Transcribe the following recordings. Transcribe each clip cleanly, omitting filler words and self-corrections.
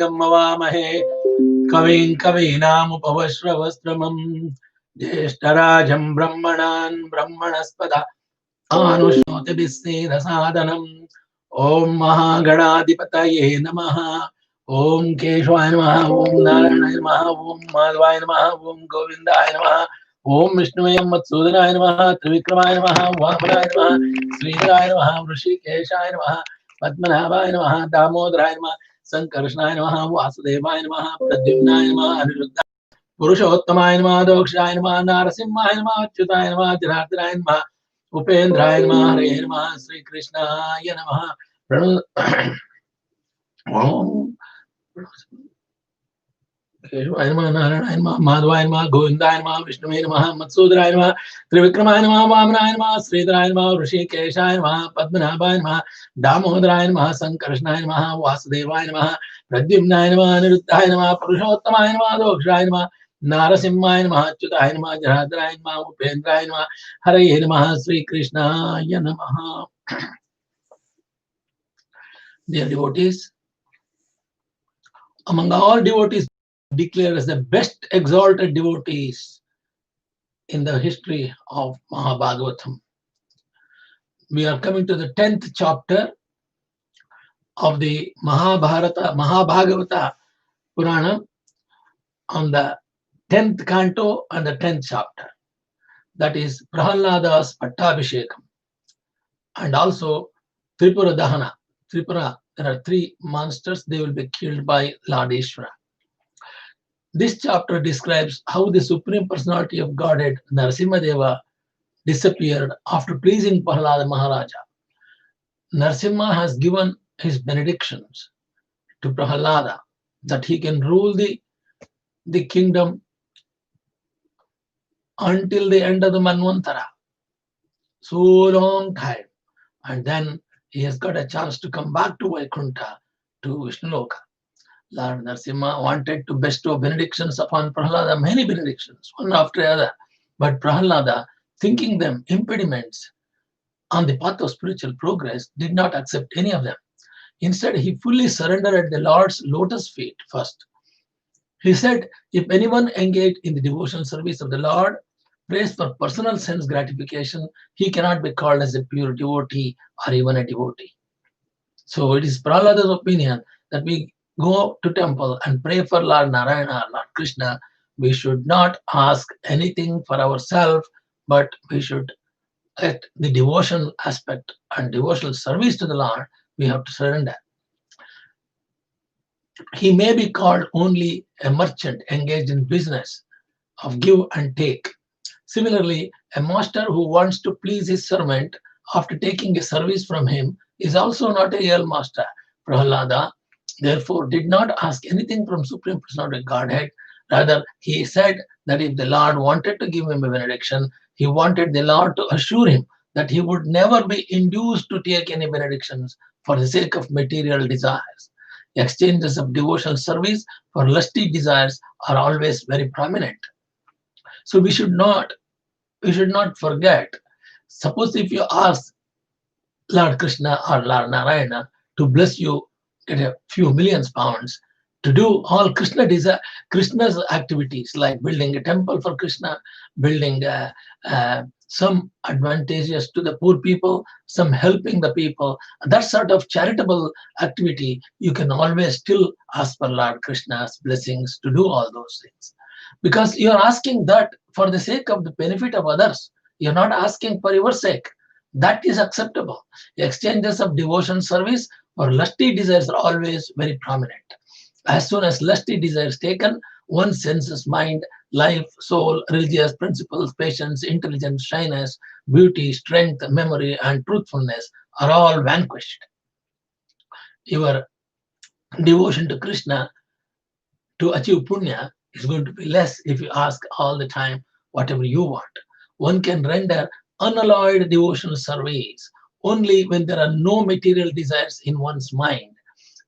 गम्मवामहे कविं कवीनामुपवश्रवस्त्रमं ज्येष्ठराजं ब्रह्मणान् ब्रह्मणस्पद आनुष्णोतिभिस्नेहसादनम् ॐ महागणाधिपतये नमः। ॐ केशवाय नमः, ॐ नारायणाय नमः, ॐ माधवाय नमः, ॐ गोविन्दाय नमः, ॐ विष्णुवे मत्सूदनाय नमः, त्रिविक्रमाय नमः, वामनाय नमः, श्रीधराय नमः, ऋषिकेशाय नमः, पद्मनाभाय नमः, दामोदराय नमः, संकर्षणाय नमः, वासुदेवाय नमः, प्रद्युम्नाय नमः, अनिरुद्धाय पुरुषोत्तमाय नमः, दोक्षाय नमः, नारसिंहाय नमः, अच्युताय नमः, जनार्दनाय नमः, उपेन्द्राय नमः, हरे नमः, श्रीकृष्णाय नमः। केशवाय नमः, नारायणाय नमः, माधवाय नमः, गोविन्दाय नमः, विष्णुवे नमः, मत्सूदराय नमः, त्रिविक्रमाय नमः, वामनाय नमः, श्रीधराय नमः, ऋषिकेशाय नमः, पद्मनाभाय नमः, दामोदराय नमः, संकर्षणाय नमः, वासुदेवाय नमः, प्रद्युम्नाय नमः, अनिरुद्धाय नमः, पुरुषोत्तमाय नमः, दोक्षाय नमः, नारसिंहाय नमः, अच्युताय नमः, जनार्दनाय नमः, उपेन्द्राय नमः, हरे नमः, श्रीकृष्णाय नमः। Dear devotees, among all devotees declared as the best exalted devotees in the history of Mahabhagavatam, we are coming to the 10th chapter of the Mahabhagavata Purana on the 10th canto and the 10th chapter. That is Prahladas Pattabhisheka and also ThripuraDhahana. Tripura, there are three monsters, they will be killed by Lord Ishvara. This chapter describes how the Supreme Personality of Godhead, Narasimhadeva, disappeared after pleasing Prahlada Maharaja. Narasimha has given his benedictions to Prahlada that he can rule the kingdom until the end of the Manvantara. So long time. And then he has got a chance to come back to Vaikuntha, to Vishnuloka. Lord Narasimha wanted to bestow benedictions upon Prahlada, many benedictions, one after the other. But Prahlada, thinking them impediments on the path of spiritual progress, did not accept any of them. Instead, he fully surrendered at the Lord's lotus feet first. He said, if anyone engaged in the devotional service of the Lord prays for personal sense gratification, he cannot be called as a pure devotee or even a devotee. So it is Prahlada's opinion that we go to temple and pray for Lord Narayana, Lord Krishna. We should not ask anything for ourselves, but we should, at the devotional aspect and devotional service to the Lord, we have to surrender. He may be called only a merchant engaged in business of give and take. Similarly, a master who wants to please his servant after taking a service from him is also not a real master. Prahlada, therefore, did not ask anything from Supreme Personality Godhead. Rather, he said that if the Lord wanted to give him a benediction, he wanted the Lord to assure him that he would never be induced to take any benedictions for the sake of material desires. Exchanges of devotional service for lusty desires are always very prominent. So we should not forget. Suppose if you ask Lord Krishna or Lord Narayana to bless you, get a few millions pounds to do all Krishna's activities, like building a temple for Krishna, building some advantageous to the poor people, some helping the people, that sort of charitable activity, you can always still ask for Lord Krishna's blessings to do all those things. Because you are asking that for the sake of the benefit of others. You're not asking for your sake. That is acceptable. Exchanges of devotion service for lusty desires are always very prominent. As soon as lusty desires taken, one's senses, mind, life, soul, religious principles, patience, intelligence, shyness, beauty, strength, memory, and truthfulness are all vanquished. Your devotion to Krishna to achieve punya is going to be less if you ask all the time whatever you want. One can render unalloyed devotional service only when there are no material desires in one's mind.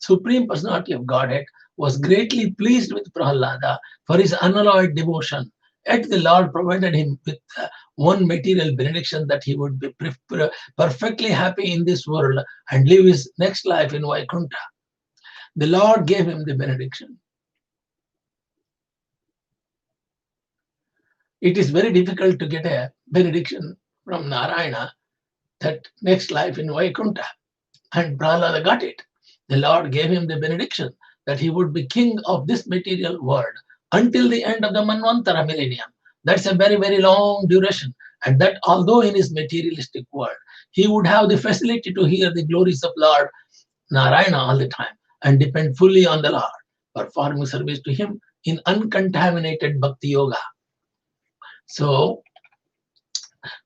Supreme Personality of Godhead was greatly pleased with Prahlada for his unalloyed devotion. Yet the Lord provided him with one material benediction, that he would be perfectly happy in this world and live his next life in Vaikuntha. The Lord gave him the benediction. It is very difficult to get a benediction from Narayana that next life in Vaikuntha. And Prahlada got it. The Lord gave him the benediction that he would be king of this material world until the end of the Manvantara millennium. That's a very, very long duration. And that although in his materialistic world, he would have the facility to hear the glories of Lord Narayana all the time and depend fully on the Lord, performing service to him in uncontaminated bhakti yoga. So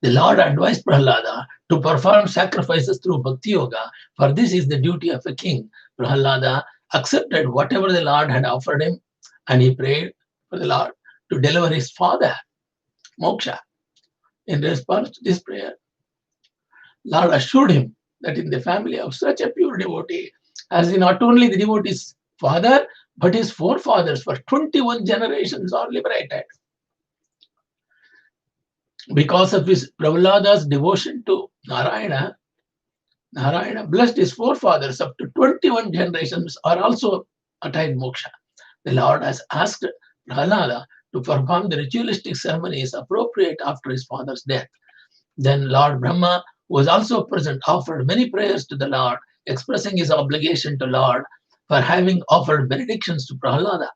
the Lord advised Prahlada to perform sacrifices through bhakti yoga, for this is the duty of a king. Prahlada accepted whatever the Lord had offered him, and he prayed for the Lord to deliver his father, Moksha. In response to this prayer, Lord assured him that in the family of such a pure devotee, as he not only the devotee's father, but his forefathers for 21 generations are liberated. Because of his Prahlada's devotion to Narayana, Narayana blessed his forefathers up to 21 generations are also attained moksha. The Lord has asked Prahlada to perform the ritualistic ceremonies appropriate after his father's death. Then Lord Brahma was also present, offered many prayers to the Lord, expressing his obligation to Lord for having offered benedictions to Prahlada.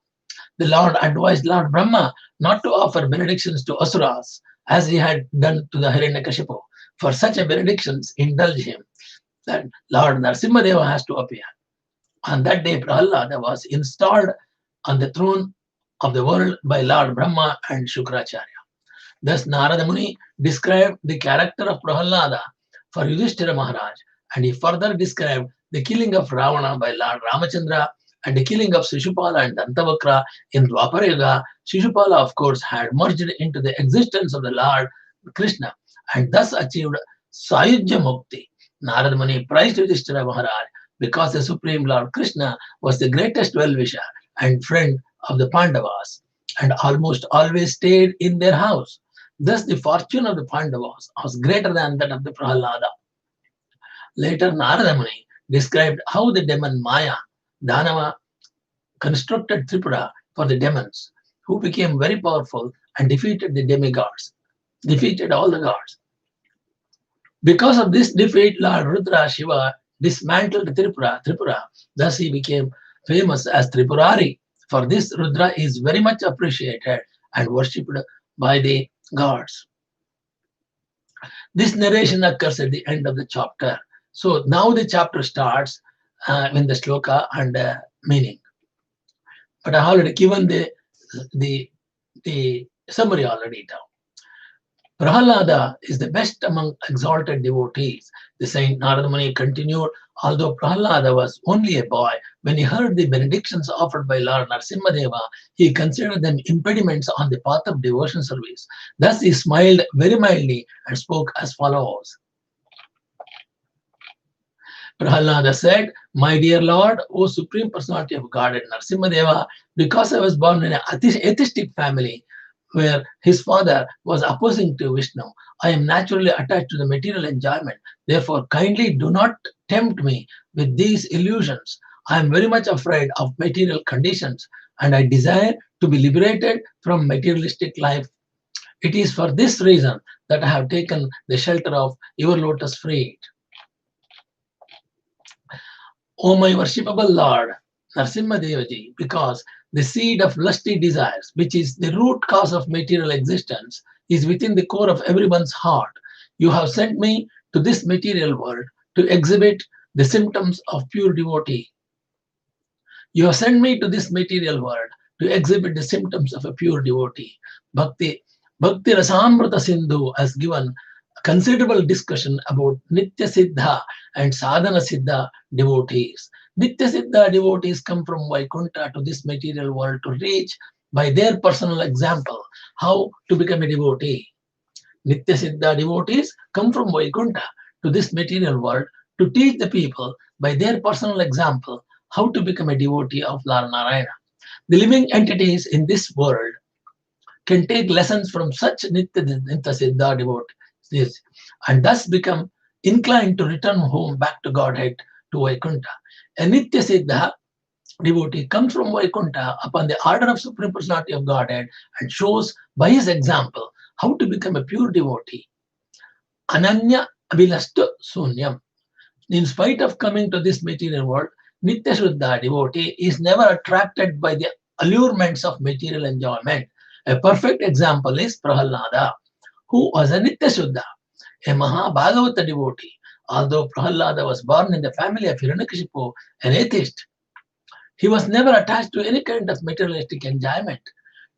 The Lord advised Lord Brahma not to offer benedictions to Asuras, as he had done to the Hiranyakashipu. For such a benedictions indulge him, that Lord Narasimhadeva has to appear. On that day, Prahlada was installed on the throne of the world by Lord Brahma and Shukracharya. Thus, Narada Muni described the character of Prahlada for Yudhishthira Maharaj, and he further described the killing of Ravana by Lord Ramachandra and the killing of Shishupala and Dantavakra in Dwapara Yuga. Shishupala, of course, had merged into the existence of the Lord Krishna and thus achieved Sayujya Mukti. Narada Muni praised Yudhishthira Maharaj because the Supreme Lord Krishna was the greatest well-wisher and friend of the Pandavas and almost always stayed in their house. Thus, the fortune of the Pandavas was greater than that of the Prahlada. Later, Narada Muni described how the demon Maya, Danava, constructed Tripura for the demons, who became very powerful and defeated the demigods, defeated all the gods. Because of this defeat, Lord Rudra Shiva dismantled Tripura. Thus, he became famous as Tripurari. For this, Rudra is very much appreciated and worshipped by the gods. This narration occurs at the end of the chapter. So now the chapter starts in the shloka and meaning. But I have already given the summary already down. Prahlada is the best among exalted devotees. The Saint Narada Muni continued, although Prahlada was only a boy, when he heard the benedictions offered by Lord Narasimhadeva, he considered them impediments on the path of devotion service. Thus he smiled very mildly and spoke as follows. Prahlada said, "My dear Lord, O Supreme Personality of Godhead Narasimhadeva, because I was born in an atheistic family, where his father was opposing to Vishnu, I am naturally attached to the material enjoyment. Therefore, kindly do not tempt me with these illusions. I am very much afraid of material conditions, and I desire to be liberated from materialistic life. It is for this reason that I have taken the shelter of your lotus feet. O my worshipable Lord, Narasimhadevaji, because the seed of lusty desires, which is the root cause of material existence, is within the core of everyone's heart. You have sent me to this material world to exhibit the symptoms of pure devotee. You have sent me to this material world to exhibit the symptoms of a pure devotee. Bhakti Rasamrita Sindhu has given considerable discussion about Nitya Siddha and Sadhana Siddha devotees. Nitya Siddha devotees come from Vaikuntha to this material world to reach by their personal example how to become a devotee. Nitya Siddha devotees come from Vaikuntha to this material world to teach the people by their personal example how to become a devotee of Lord Narayana. The living entities in this world can take lessons from such Nitya Siddha devotees and thus become inclined to return home back to Godhead, to Vaikuntha. A Nitya Siddha devotee comes from Vaikuntha upon the order of Supreme Personality of Godhead and shows by his example how to become a pure devotee. Ananya Abhilastu Sunyam. In spite of coming to this material world, Nitya Shuddha devotee is never attracted by the allurements of material enjoyment. A perfect example is Prahlada, who was a Nitya Shuddha, a Bhagavata devotee. Although Prahlada was born in the family of Hiranyakashipu, an atheist, he was never attached to any kind of materialistic enjoyment.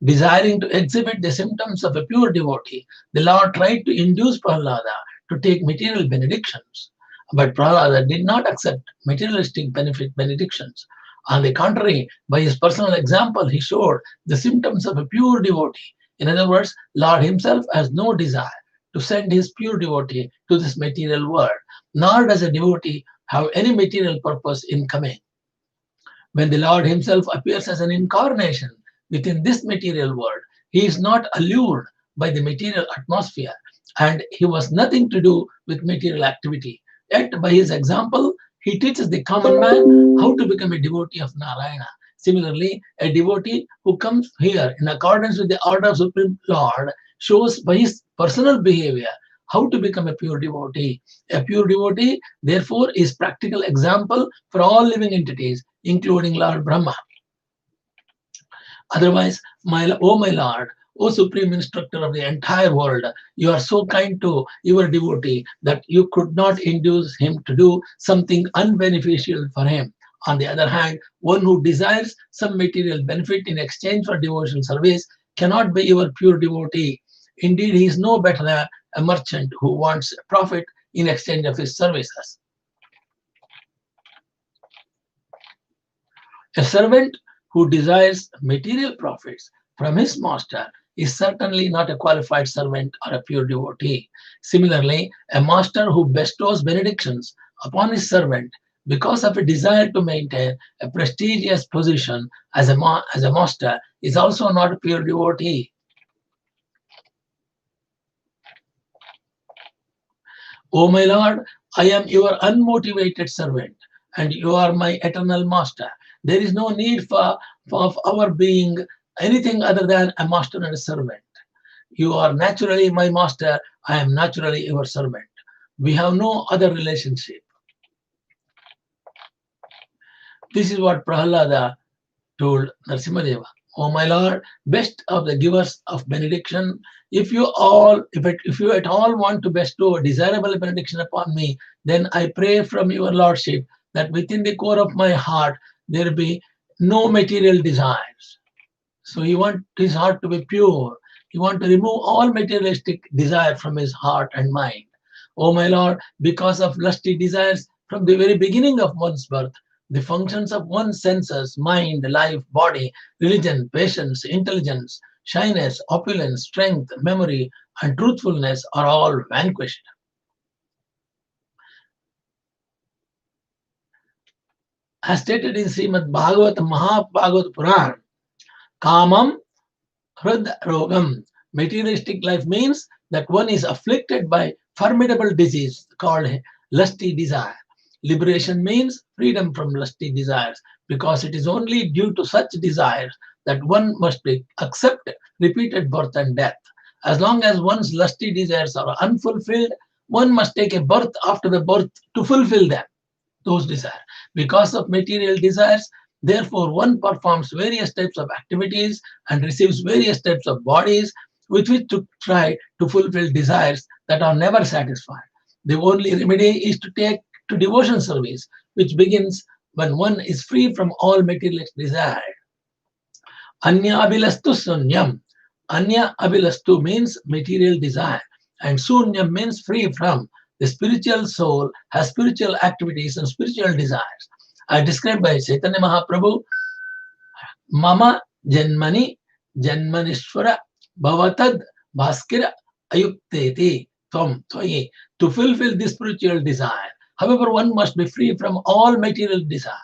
Desiring to exhibit the symptoms of a pure devotee, the Lord tried to induce Prahlada to take material benedictions. But Prahlada did not accept materialistic benedictions. On the contrary, by his personal example, he showed the symptoms of a pure devotee. In other words, Lord himself has no desire to send his pure devotee to this material world, nor does a devotee have any material purpose in coming. When the Lord himself appears as an incarnation within this material world, he is not allured by the material atmosphere, and he was nothing to do with material activity. Yet, by his example, he teaches the common man how to become a devotee of Narayana. Similarly, a devotee who comes here in accordance with the order of Supreme Lord shows by his personal behavior how to become a pure devotee. A pure devotee, therefore, is practical example for all living entities, including Lord Brahma. Otherwise, my Lord, O Supreme Instructor of the entire world, you are so kind to your devotee that you could not induce him to do something unbeneficial for him. On the other hand, one who desires some material benefit in exchange for devotional service cannot be your pure devotee. Indeed, he is no better than a merchant who wants profit in exchange of his services. A servant who desires material profits from his master is certainly not a qualified servant or a pure devotee. Similarly, a master who bestows benedictions upon his servant because of a desire to maintain a prestigious position as a master is also not a pure devotee. O my Lord, I am your unmotivated servant, and you are my eternal master. There is no need for our being anything other than a master and a servant. You are naturally my master, I am naturally your servant. We have no other relationship. This is what Prahlada told Narasimhadeva. O my Lord, best of the givers of benediction, if you at all want to bestow a desirable benediction upon me, then I pray from your Lordship that within the core of my heart there be no material desires. So he wants his heart to be pure. He wants to remove all materialistic desire from his heart and mind. O my Lord, because of lusty desires from the very beginning of one's birth, the functions of one's senses, mind, life, body, religion, patience, intelligence, shyness, opulence, strength, memory, and truthfulness are all vanquished. As stated in Srimad Bhagavata Mahabhagavata Puran, Kamam Hrad Rogam. Materialistic life means that one is afflicted by formidable disease called lusty desire. Liberation means freedom from lusty desires, because it is only due to such desires that one must accept repeated birth and death. As long as one's lusty desires are unfulfilled, one must take a birth after the birth to fulfill them, those desires. Because of material desires, therefore, one performs various types of activities and receives various types of bodies with which to try to fulfill desires that are never satisfied. The only remedy is to take to devotion service, which begins when one is free from all materialistic desire. Anya abhilastu sunyam. Anya abhilastu means material desire, and sunyam means free from. The spiritual soul has spiritual activities and spiritual desires. As described by Chaitanya Mahaprabhu, Mama Janmani Janmanishwara Bhavatad Bhaskira Ayukteti Tvam Tvayi. To fulfill this spiritual desire, however, one must be free from all material desire.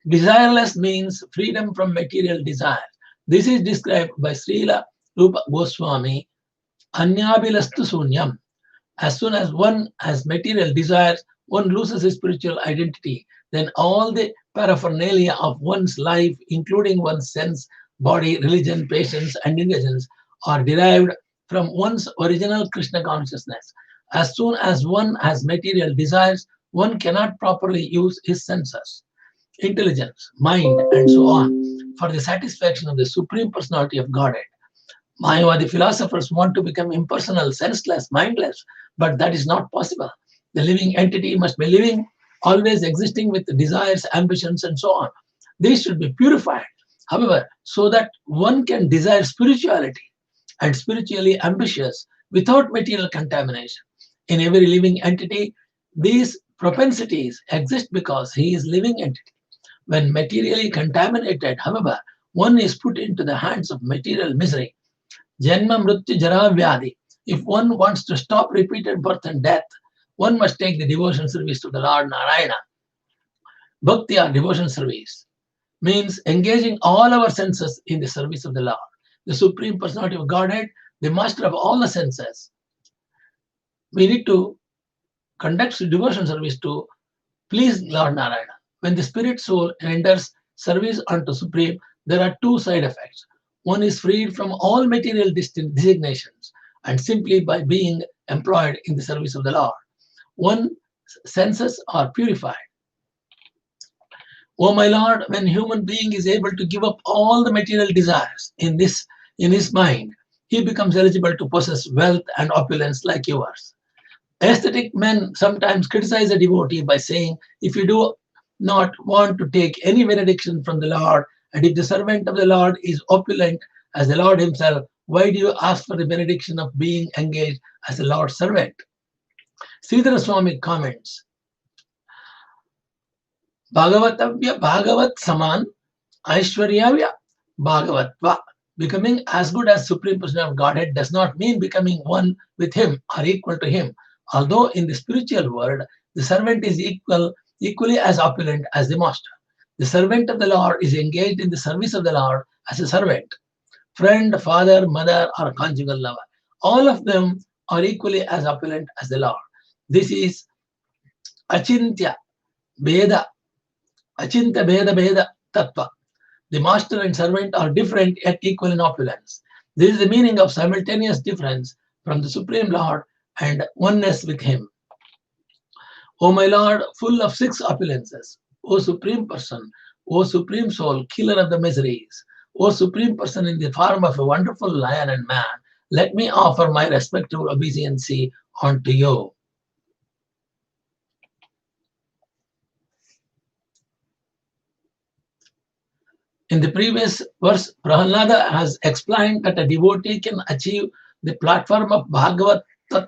Desireless means freedom from material desire. This is described by Srila Rupa Goswami, Anyabhilastu Sunyam. As soon as one has material desires, one loses his spiritual identity. Then all the paraphernalia of one's life, including one's sense, body, religion, patience, and intelligence, are derived from one's original Krishna consciousness. As soon as one has material desires, one cannot properly use his senses, intelligence, mind, and so on for the satisfaction of the Supreme Personality of Godhead. Mayavadi philosophers want to become impersonal, senseless, mindless, but that is not possible. The living entity must be living, always existing with desires, ambitions, and so on. These should be purified, however, so that one can desire spirituality and spiritually ambitious without material contamination. In every living entity, these propensities exist because he is living entity. When materially contaminated, however, one is put into the hands of material misery. Janma Mrityu Jara Vyadi. If one wants to stop repeated birth and death, one must take the devotion service to the Lord Narayana. Bhakti or devotion service means engaging all our senses in the service of the Lord. The Supreme Personality of Godhead, the master of all the senses. We need to conduct devotion service to please Lord Narayana. When the spirit soul renders service unto Supreme, there are two side effects. One is freed from all material designations and simply by being employed in the service of the Lord. One's senses are purified. Oh my Lord, when human being is able to give up all the material desires in his mind, he becomes eligible to possess wealth and opulence like yours. Aesthetic men sometimes criticize a devotee by saying, if you do not want to take any benediction from the Lord, and if the servant of the Lord is opulent as the Lord himself, why do you ask for the benediction of being engaged as the Lord's servant? Sridhara Swami comments, Bhagavatavya Bhagavat Saman Aishwaryavya Bhagavatva. Becoming as good as Supreme Personality of Godhead does not mean becoming one with him or equal to him. Although in the spiritual world, the servant is equally as opulent as the master. The servant of the Lord is engaged in the service of the Lord as a servant. Friend, father, mother, or conjugal lover. All of them are equally as opulent as the Lord. This is Achintya Bheda, Achinta Bheda Bheda Tattva. The master and servant are different yet equal in opulence. This is the meaning of simultaneous difference from the Supreme Lord and oneness with him. O my Lord, full of six opulences, O Supreme Person, O Supreme Soul, killer of the miseries, O Supreme Person in the form of a wonderful lion and man, let me offer my respective obeisance unto you. In the previous verse, Prahlada has explained that a devotee can achieve the platform of Bhagavatva, or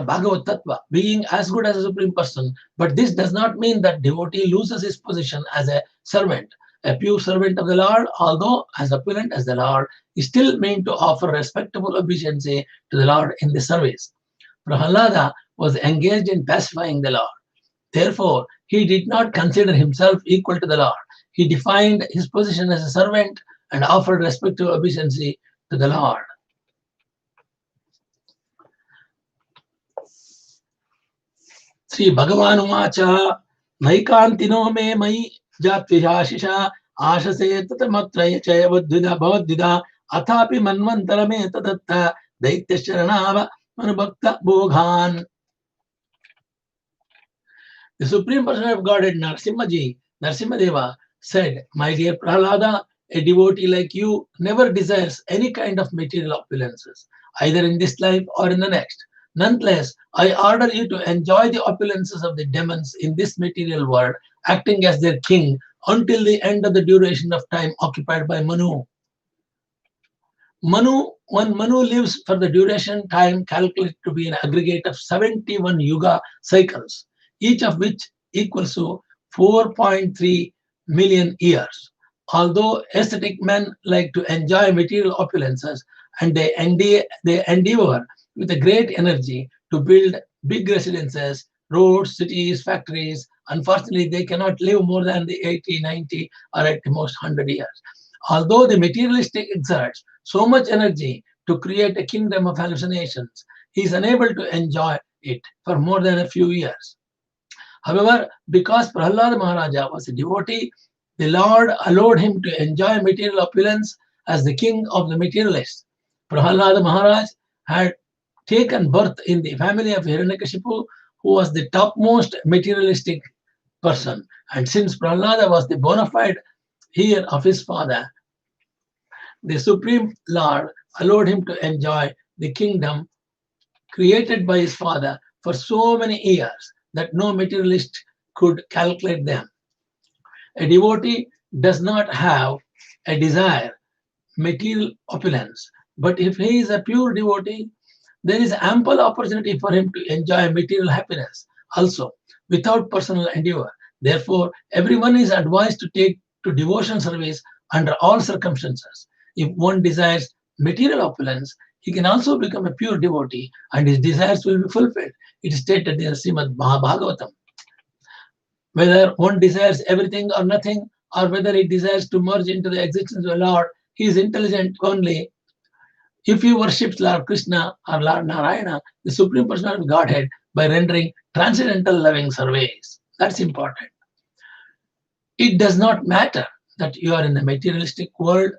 Bhagavatattva, being as good as a Supreme Person. But this does not mean that devotee loses his position as a servant. A pure servant of the Lord, although as opulent as the Lord, is still meant to offer respectable obeisance to the Lord in the service. Prahlada was engaged in pacifying the Lord. Therefore, he did not consider himself equal to the Lord. He defined his position as a servant and offered respective obeisance to the Lord. Sri Bhagavan Uvacha Naikantino me mai Jatvishashisha Ashase Tatamatraya Chaya Vadvida Bhavadvida Athapi Manvantarame Tadatta Daitya Manubhakta Bhoghan. The Supreme Personality of Godhead Narsimhadeva said, my dear Prahlada, a devotee like you never desires any kind of material opulences, either in this life or in the next. Nonetheless, I order you to enjoy the opulences of the demons in this material world, acting as their king until the end of the duration of time occupied by Manu. When Manu lives for the duration time calculated to be an aggregate of 71 yuga cycles, each of which equals to 4.3 million years. Although aesthetic men like to enjoy material opulences and they endeavor with a great energy to build big residences, roads, cities, factories, unfortunately they cannot live more than the 80, 90 or at the most 100 years. Although the materialistic exerts so much energy to create a kingdom of hallucinations, he is unable to enjoy it for more than a few years. However, because Prahlada Maharaja was a devotee, the Lord allowed him to enjoy material opulence as the king of the materialists. Prahlada Maharaj had taken birth in the family of Hiranyakashipu, who was the topmost materialistic person. And since Prahlada was the bona fide heir of his father, the Supreme Lord allowed him to enjoy the kingdom created by his father for so many years that no materialist could calculate them. A devotee does not have a desire, material opulence, but if he is a pure devotee, there is ample opportunity for him to enjoy material happiness also without personal endeavor. Therefore, everyone is advised to take to devotion service under all circumstances. If one desires material opulence, he can also become a pure devotee and his desires will be fulfilled. It is stated in Srimad Bhagavatam. Whether one desires everything or nothing, or whether he desires to merge into the existence of the Lord, he is intelligent only if he worships Lord Krishna or Lord Narayana, the Supreme Personality of Godhead, by rendering transcendental loving service. That's important. It does not matter that you are in the materialistic world.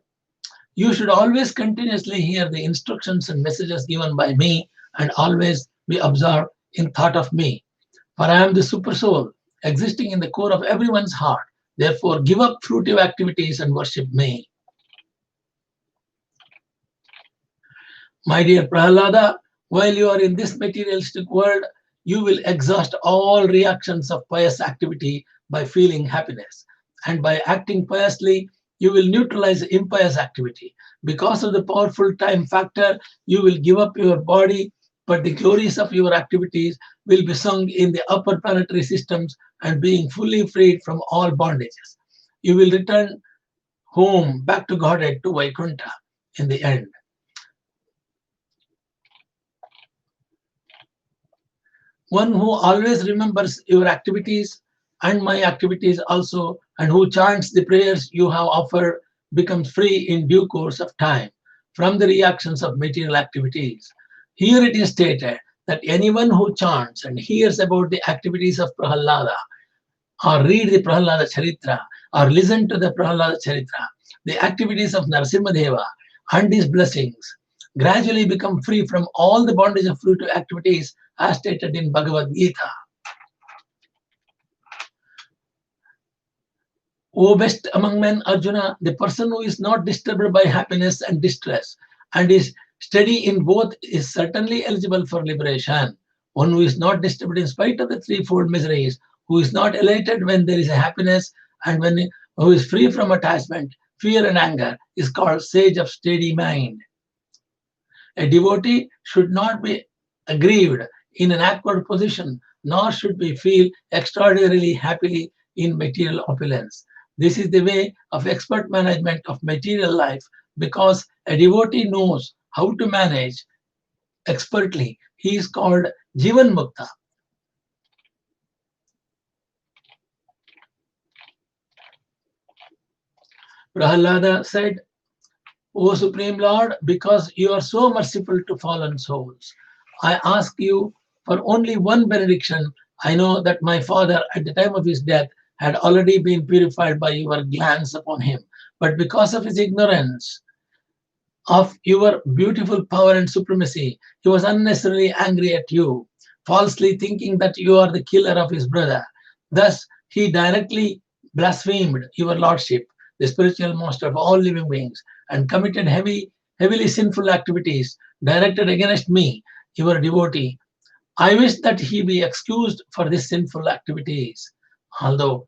You should always continuously hear the instructions and messages given by me and always be absorbed in thought of me. For I am the super soul, existing in the core of everyone's heart. Therefore, give up fruitive activities and worship me. My dear Prahlada, while you are in this materialistic world, you will exhaust all reactions of pious activity by feeling happiness. And by acting piously, you will neutralize impious activity. Because of the powerful time factor, you will give up your body, but the glories of your activities will be sung in the upper planetary systems and being fully freed from all bondages. You will return home back to Godhead, to Vaikuntha in the end. One who always remembers your activities and my activities also, and who chants the prayers you have offered, becomes free in due course of time from the reactions of material activities. Here it is stated that anyone who chants and hears about the activities of Prahlada, or read the Prahlada Charitra, or listen to the Prahlada Charitra, the activities of Narasimhadeva and his blessings, gradually become free from all the bondage of fruitive activities as stated in Bhagavad Gita. O best among men, Arjuna, the person who is not disturbed by happiness and distress and is steady in both is certainly eligible for liberation. One who is not disturbed in spite of the threefold miseries, who is not elated when there is a happiness, and who is free from attachment, fear and anger, is called sage of steady mind. A devotee should not be aggrieved in an awkward position, nor should we feel extraordinarily happily in material opulence. This is the way of expert management of material life, because a devotee knows how to manage expertly. He is called Jivan Mukta. Prahlada said, O Supreme Lord, because you are so merciful to fallen souls, I ask you for only one benediction. I know that my father, at the time of his death, had already been purified by your glance upon him. But because of his ignorance of your beautiful power and supremacy, he was unnecessarily angry at you, falsely thinking that you are the killer of his brother. Thus, he directly blasphemed your lordship, the spiritual master of all living beings, and committed heavily sinful activities directed against me, your devotee. I wish that he be excused for these sinful activities. Although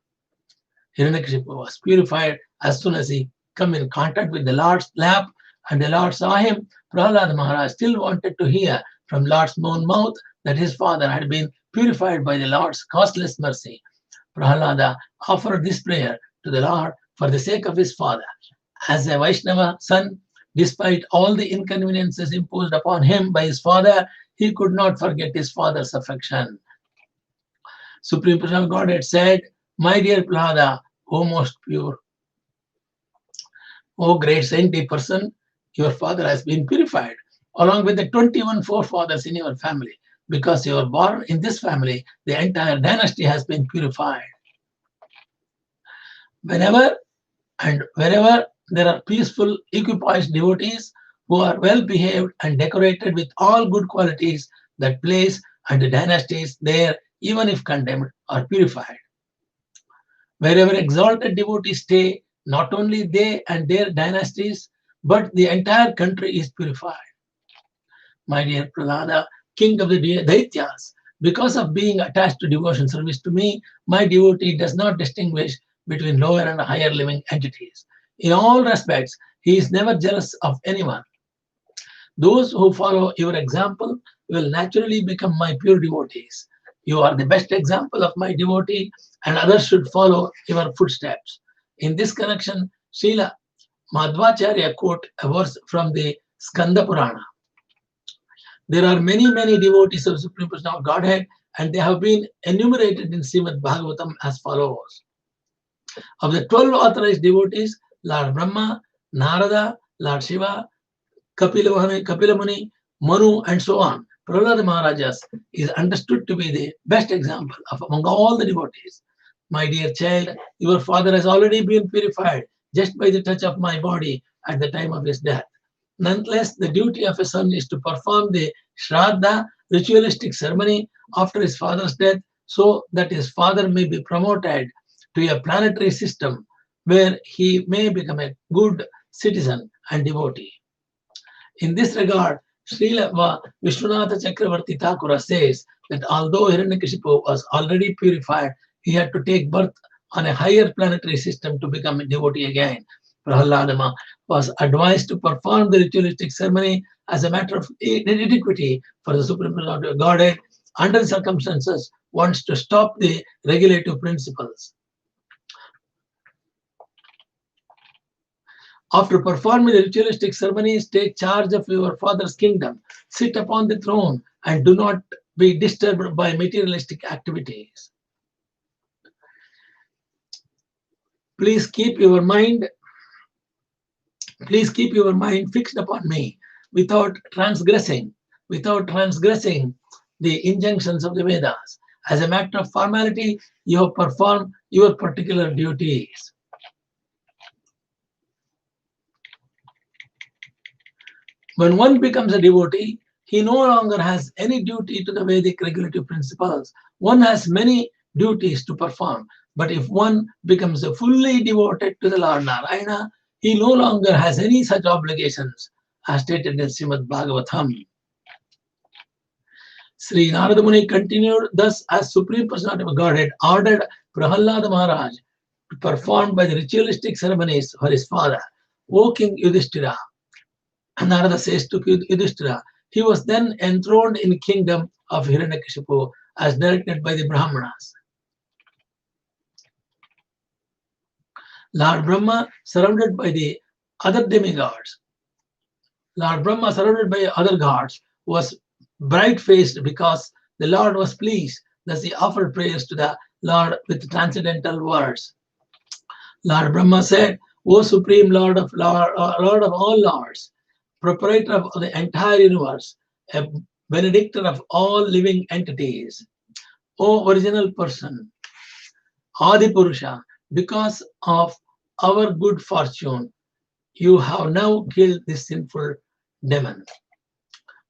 Hiranyakashipu was purified as soon as he came in contact with the Lord's lap and the Lord saw him, Prahlada Maharaj still wanted to hear from Lord's own mouth that his father had been purified by the Lord's causeless mercy. Prahlada offered this prayer to the Lord for the sake of his father. As a Vaishnava son, despite all the inconveniences imposed upon him by his father, he could not forget his father's affection. Supreme Personal Godhead said, My dear Prahlada, O most pure, O great saintly person, your father has been purified, along with the 21 forefathers in your family. Because you are born in this family, the entire dynasty has been purified. Whenever and wherever there are peaceful, equipoised devotees who are well behaved and decorated with all good qualities, that place and the dynasties there, even if condemned, are purified. Wherever exalted devotees stay, not only they and their dynasties, but the entire country is purified. My dear Prahlada, king of the Daityas, because of being attached to devotion service to me, my devotee does not distinguish between lower and higher living entities. In all respects, he is never jealous of anyone. Those who follow your example will naturally become my pure devotees. You are the best example of my devotee, and others should follow your footsteps. In this connection, Srila Madhvacharya quote a verse from the Skanda Purana. There are many, many devotees of Supreme Personality of Godhead, and they have been enumerated in Srimad Bhagavatam as follows. Of the 12 authorized devotees, Lord Brahma, Narada, Lord Shiva, Kapila Muni, Manu, and so on, Prahlada Maharajas is understood to be the best example of among all the devotees. My dear child, your father has already been purified just by the touch of my body at the time of his death. Nonetheless, the duty of a son is to perform the Shraddha ritualistic ceremony after his father's death so that his father may be promoted to a planetary system where he may become a good citizen and devotee. In this regard, Srila Vishwanatha Chakravarti Thakura says that although Hiranyakashipu was already purified, he had to take birth on a higher planetary system to become a devotee again. Prahlada was advised to perform the ritualistic ceremony as a matter of etiquette for the Supreme Personality of Godhead. Under the circumstances, wants to stop the regulative principles. After performing the ritualistic ceremonies, take charge of your father's kingdom, sit upon the throne, and do not be disturbed by materialistic activities. Please keep your mind fixed upon me without transgressing the injunctions of the Vedas. As a matter of formality, you have performed your particular duties. When one becomes a devotee, he no longer has any duty to the Vedic regulative principles. One has many duties to perform. But if one becomes fully devoted to the Lord Narayana, he no longer has any such obligations, as stated in Srimad Bhagavatam. Sri Narada Muni continued thus as Supreme Personality of Godhead ordered Prahlada Maharaj to perform by the ritualistic ceremonies for his father. O King Yudhishthira, Narada says to Yudhishthira, he was then enthroned in the kingdom of Hiranyakashipu as directed by the Brahmanas. Lord Brahma, surrounded by the other demigods, was bright-faced because the Lord was pleased. Thus he offered prayers to the Lord with transcendental words. Lord Brahma said, O Supreme Lord of all lords, proprietor of the entire universe, a benedictor of all living entities, O original person, Adi Purusha, because of our good fortune, you have now killed this sinful demon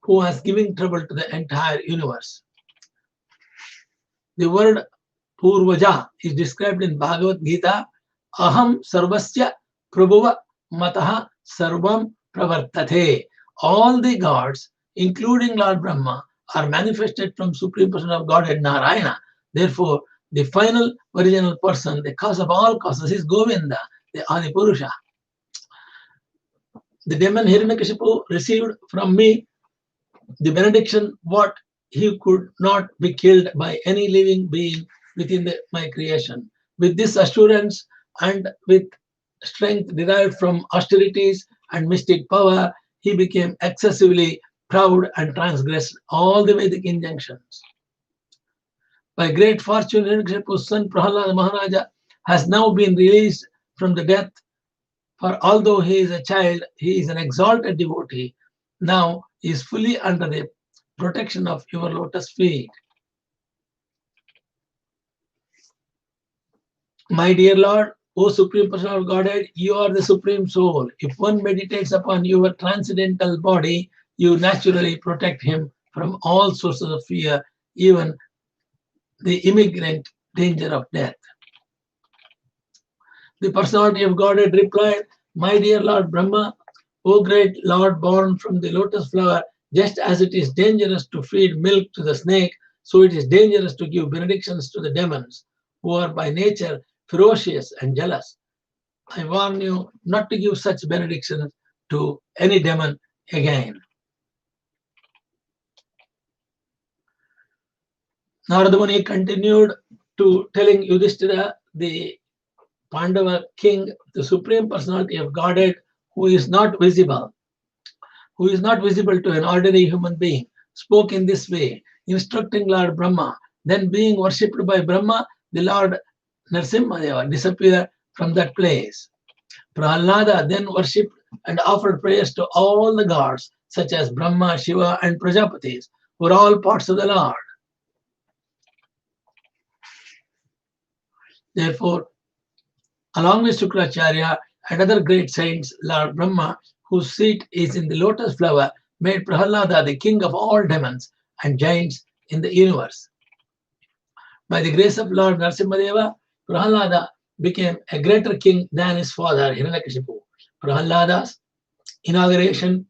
who has given trouble to the entire universe. The word Purvaja is described in Bhagavad Gita, Aham Sarvasya Prabhuva Mataha Sarvam Pravartate. All the gods, including Lord Brahma, are manifested from Supreme Person of Godhead Narayana. Therefore, the final original person, the cause of all causes, is Govinda, the Adi Purusha. The demon Hiranyakashipu received from me the benediction what he could not be killed by any living being within my creation. With this assurance and with strength derived from austerities and mystic power, he became excessively proud and transgressed all the Vedic injunctions. By great fortune, Hiranyakashipu's son Prahlada Maharaja has now been released from the death. For although he is a child, he is an exalted devotee. Now he is fully under the protection of your lotus feet. My dear Lord, O Supreme Personal Godhead, you are the Supreme Soul. If one meditates upon your transcendental body, you naturally protect him from all sources of fear, even the imminent danger of death. The personality of Godhead replied, My dear Lord Brahma, O great Lord born from the lotus flower, just as it is dangerous to feed milk to the snake, so it is dangerous to give benedictions to the demons, who are by nature ferocious and jealous. I warn you not to give such benedictions to any demon again. Narada Muni continued to telling Yudhishthira, the Pandava king, the Supreme Personality of Godhead, who is not visible to an ordinary human being, spoke in this way, instructing Lord Brahma. Then being worshipped by Brahma, the Lord Narasimha disappeared from that place. Prahlada then worshipped and offered prayers to all the gods, such as Brahma, Shiva, and Prajapatis, who are all parts of the Lord. Therefore, along with Shukracharya and other great saints, Lord Brahma, whose seat is in the lotus flower, made Prahlada the king of all demons and giants in the universe. By the grace of Lord Narasimhadeva, Prahlada became a greater king than his father Hiranyakashipu. Prahlada's inauguration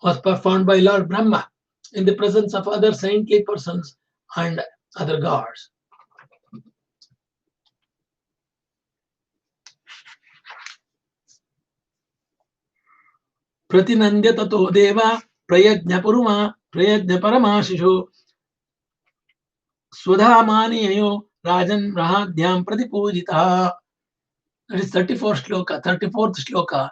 was performed by Lord Brahma in the presence of other saintly persons and other gods. Pratinandya tato deva prayajna paramashisho Swadhamaniyo Rajan Rahadhyam Pratipujita. That is 34th shloka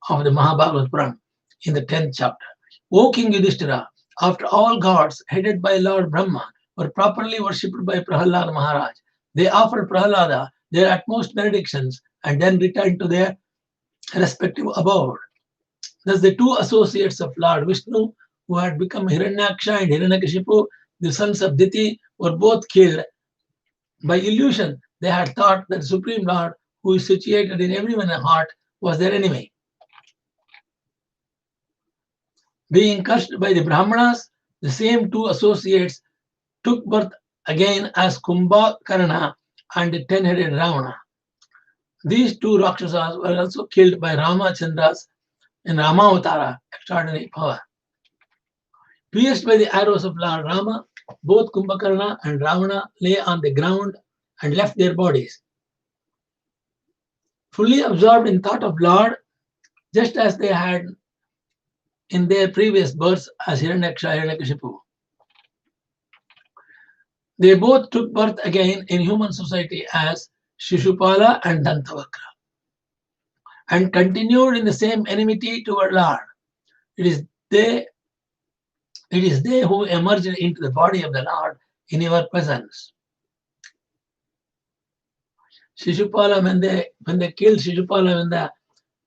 of the Mahabharata Puran in the 10th chapter. O King Yudhishthira, after all gods headed by Lord Brahma were properly worshipped by Prahlada Maharaj, they offered Prahlada their utmost benedictions and then returned to their respective abode. Thus the two associates of Lord Vishnu, who had become Hiranyaksha and Hiranyakashipu, the sons of Diti, were both killed. By illusion, they had thought that the Supreme Lord, who is situated in everyone's heart, was their enemy. Being cursed by the Brahmanas, the same two associates took birth again as Kumbhakarna and the 10-headed Ravana. These two Rakshasas were also killed by Ramachandras in Ramavatara, extraordinary power. Pierced by the arrows of Lord Rama, both Kumbhakarna and Ravana lay on the ground and left their bodies. Fully absorbed in thought of Lord, just as they had in their previous births as Hiranyaksha and Hiranyakashipu. They both took birth again in human society as Shishupala and Dantavakra, and continued in the same enmity toward Lord. It is they who emerged into the body of the Lord in your presence. Shishupala, when they killed Shishupala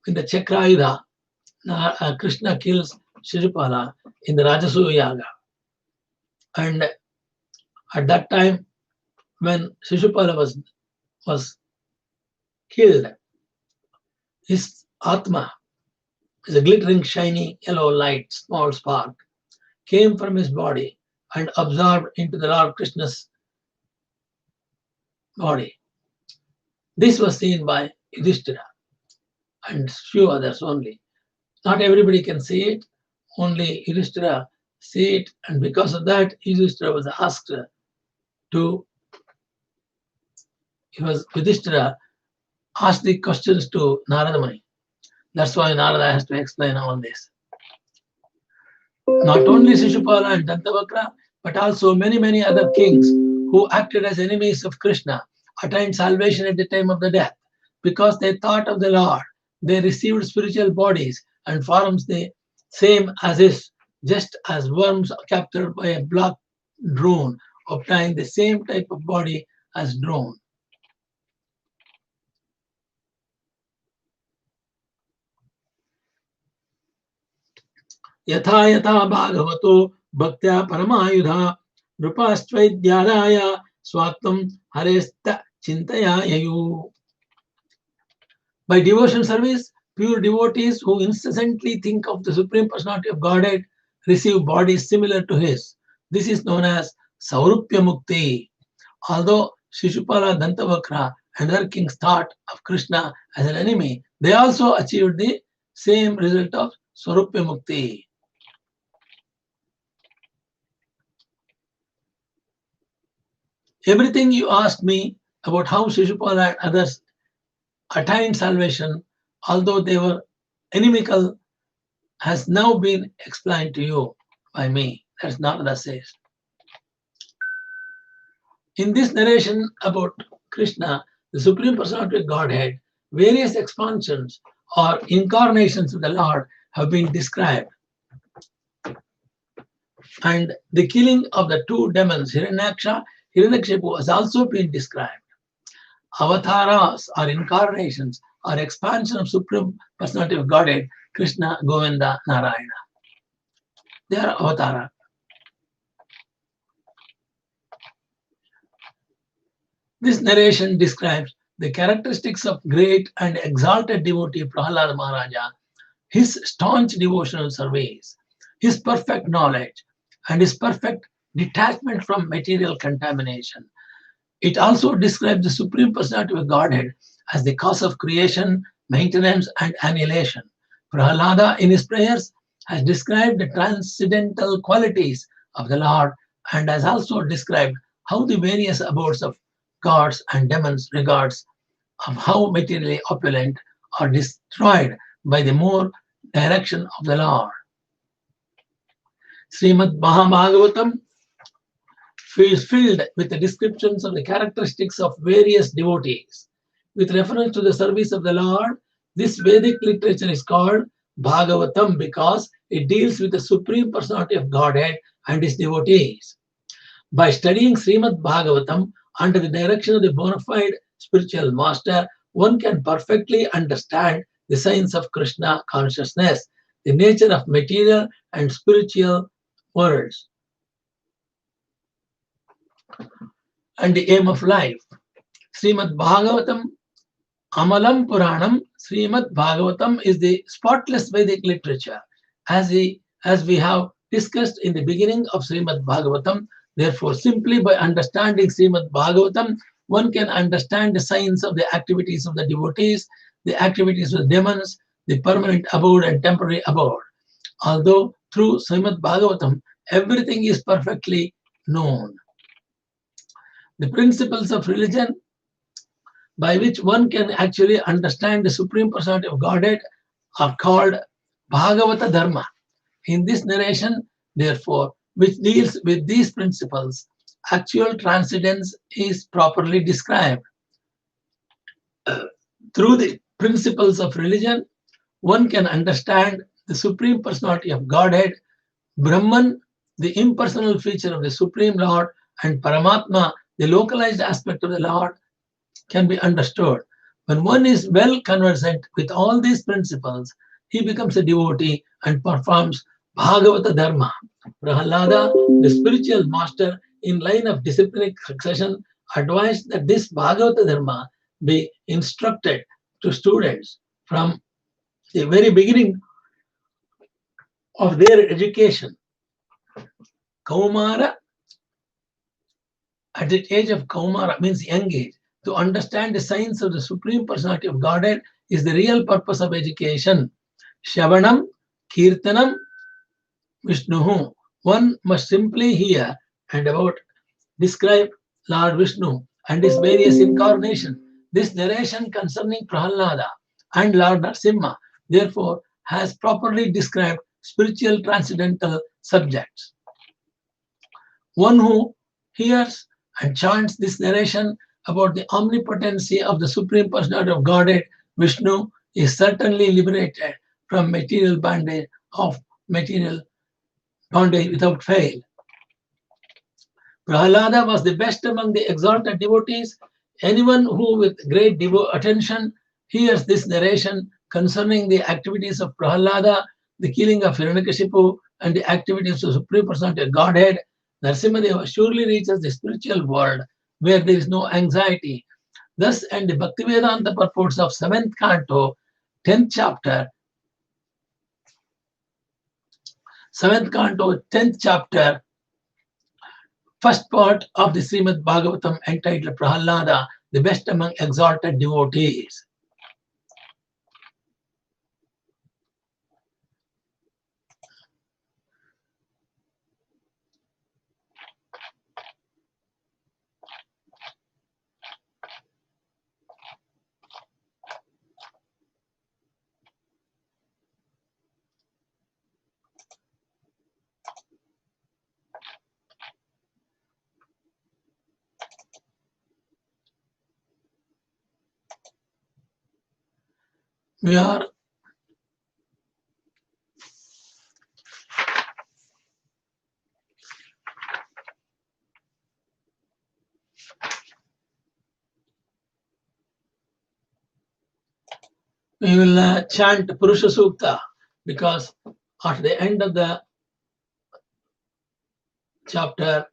in the Chakrayuddha, Krishna kills Shishupala in the Rajasuya Yaga. And at that time, when Shishupala was killed, his Atma, is a glittering, shiny, yellow light, small spark, came from his body and absorbed into the Lord Krishna's body. This was seen by Yudhishthira and few others only. Not everybody can see it, only Yudhishthira see it, and because of that, Yudhishthira was asked Yudhishthira asked the questions to Narada Muni. That's why Narada has to explain all this. Not only Shishupala and Dantavakra, but also many other kings who acted as enemies of Krishna attained salvation at the time of the death. Because they thought of the Lord, they received spiritual bodies and forms the same as his, just as worms captured by a black drone obtain the same type of body as drone. Yatha yatha bhagavato Bhaktya Paramayudha Nrupastvaidyadaya Swatam Haresta Chintaya Yayu. By devotion service, pure devotees who incessantly think of the Supreme Personality of Godhead receive bodies similar to his. This is known as Saurupya Mukti. Although Shishupala, Dantavakra, and other kings thought of Krishna as an enemy, they also achieved the same result of Swarupya Mukti. Everything you asked me about how Shishupala and others attained salvation, although they were inimical, has now been explained to you by me. That's Narada says. In this narration about Krishna, the Supreme Personality of Godhead, various expansions or incarnations of the Lord have been described. And the killing of the two demons, Hiranyakashipu, has also been described. Avataras or incarnations or expansion of Supreme Personality of Godhead, Krishna, Govinda, Narayana. They are avatara. This narration describes the characteristics of great and exalted devotee Prahlada Maharaja, his staunch devotional service, his perfect knowledge, and his perfect detachment from material contamination. It also describes the Supreme Personality of Godhead as the cause of creation, maintenance, and annihilation. Prahlada, in his prayers, has described the transcendental qualities of the Lord and has also described how the various abodes of gods and demons regards of how materially opulent are destroyed by the more direction of the Lord. Srimad Mahabhagavatam is filled with the descriptions of the characteristics of various devotees. With reference to the service of the Lord, this Vedic literature is called Bhagavatam because it deals with the Supreme Personality of Godhead and his devotees. By studying Srimad Bhagavatam under the direction of the bona fide spiritual master, one can perfectly understand the science of Krishna consciousness, the nature of material and spiritual worlds, and the aim of life. Srimad Bhagavatam, Amalam Puranam, Srimad Bhagavatam is the spotless Vedic literature. As we have discussed in the beginning of Srimad Bhagavatam, therefore, simply by understanding Srimad Bhagavatam, one can understand the science of the activities of the devotees, the activities of the demons, the permanent abode and temporary abode. Although through Srimad Bhagavatam, everything is perfectly known. The principles of religion by which one can actually understand the Supreme Personality of Godhead are called Bhagavatha Dharma. In this narration, therefore, which deals with these principles, actual transcendence is properly described. Through the principles of religion, one can understand the Supreme Personality of Godhead, Brahman, the impersonal feature of the Supreme Lord, and Paramatma, the localized aspect of the Lord, can be understood. When one is well conversant with all these principles, he becomes a devotee and performs Bhagavata Dharma. Prahlada, the spiritual master in line of disciplinic succession, advised that this Bhagavata Dharma be instructed to students from the very beginning of their education. Kaumara, at the age of Kaumara, means young age. To understand the science of the Supreme Personality of Godhead is the real purpose of education. Shavanam, Kirtanam, Vishnuhu. One must simply hear and describe Lord Vishnu and his various incarnations. This narration concerning Prahlada and Lord Narasimha, therefore, has properly described spiritual transcendental subjects. One who hears and chants this narration about the omnipotency of the Supreme Personality of Godhead, Vishnu, is certainly liberated from material bondage without fail. Prahlada was the best among the exalted devotees. Anyone who with great attention hears this narration concerning the activities of Prahlada, the killing of Hiranyakashipu, and the activities of Supreme Personality of Godhead, Narasimhadeva surely reaches the spiritual world where there is no anxiety. Thus, and the Bhaktivedanta purports of 7th canto, 10th chapter, 7th canto, 10th chapter, first part of the Srimad Bhagavatam entitled Prahlada, the best among exalted devotees. We will chant Purusha Sukta, because at the end of the chapter,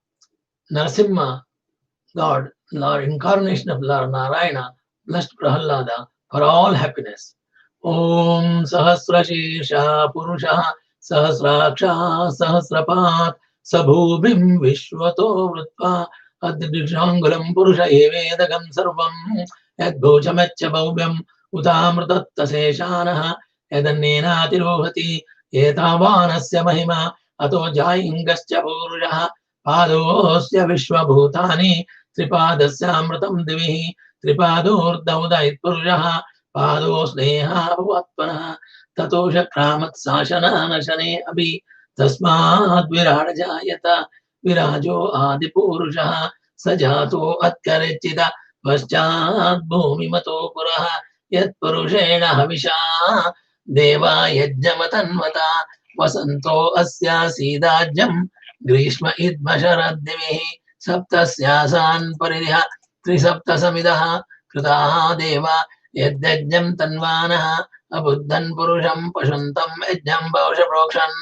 Narasimha, God, Lord, incarnation of Lord Narayana, blessed Prahlada for all happiness. Om Sahasrashirsha Purusha Sahasraksha Sahasrapat Sabhubhim Vishwato Vrutva Adrishangulam Purusha Evedagam Sarvam Yadbhojamaccha Bhavyam Utamrtatta Seshanaha Yadannenatirohati Etavanasya Mahima Ato Jaingascha Purusha Padosya Vishwabhutani Tripadasyaamritam Divi Tripadurdaudaid Purusha Pado Sneha Bhavatpana Tato Shakramat Sashana Nashane Abhi Tasmad Virajayata Virajo Adipurusha Sajato Atkarechida Paschad Bhumi Mato Puraha Yat Purushena Havisha Deva Yajjamatanvata Vasanto Asya Sidajam Grishma Idma Sharaddivihi Saptasyasan Paridha Trisaptasamidaha Kritaha Deva Yadjam Tanvanaha Abuddhan Purusham Pashantam Yajjam Bhavashaprokshan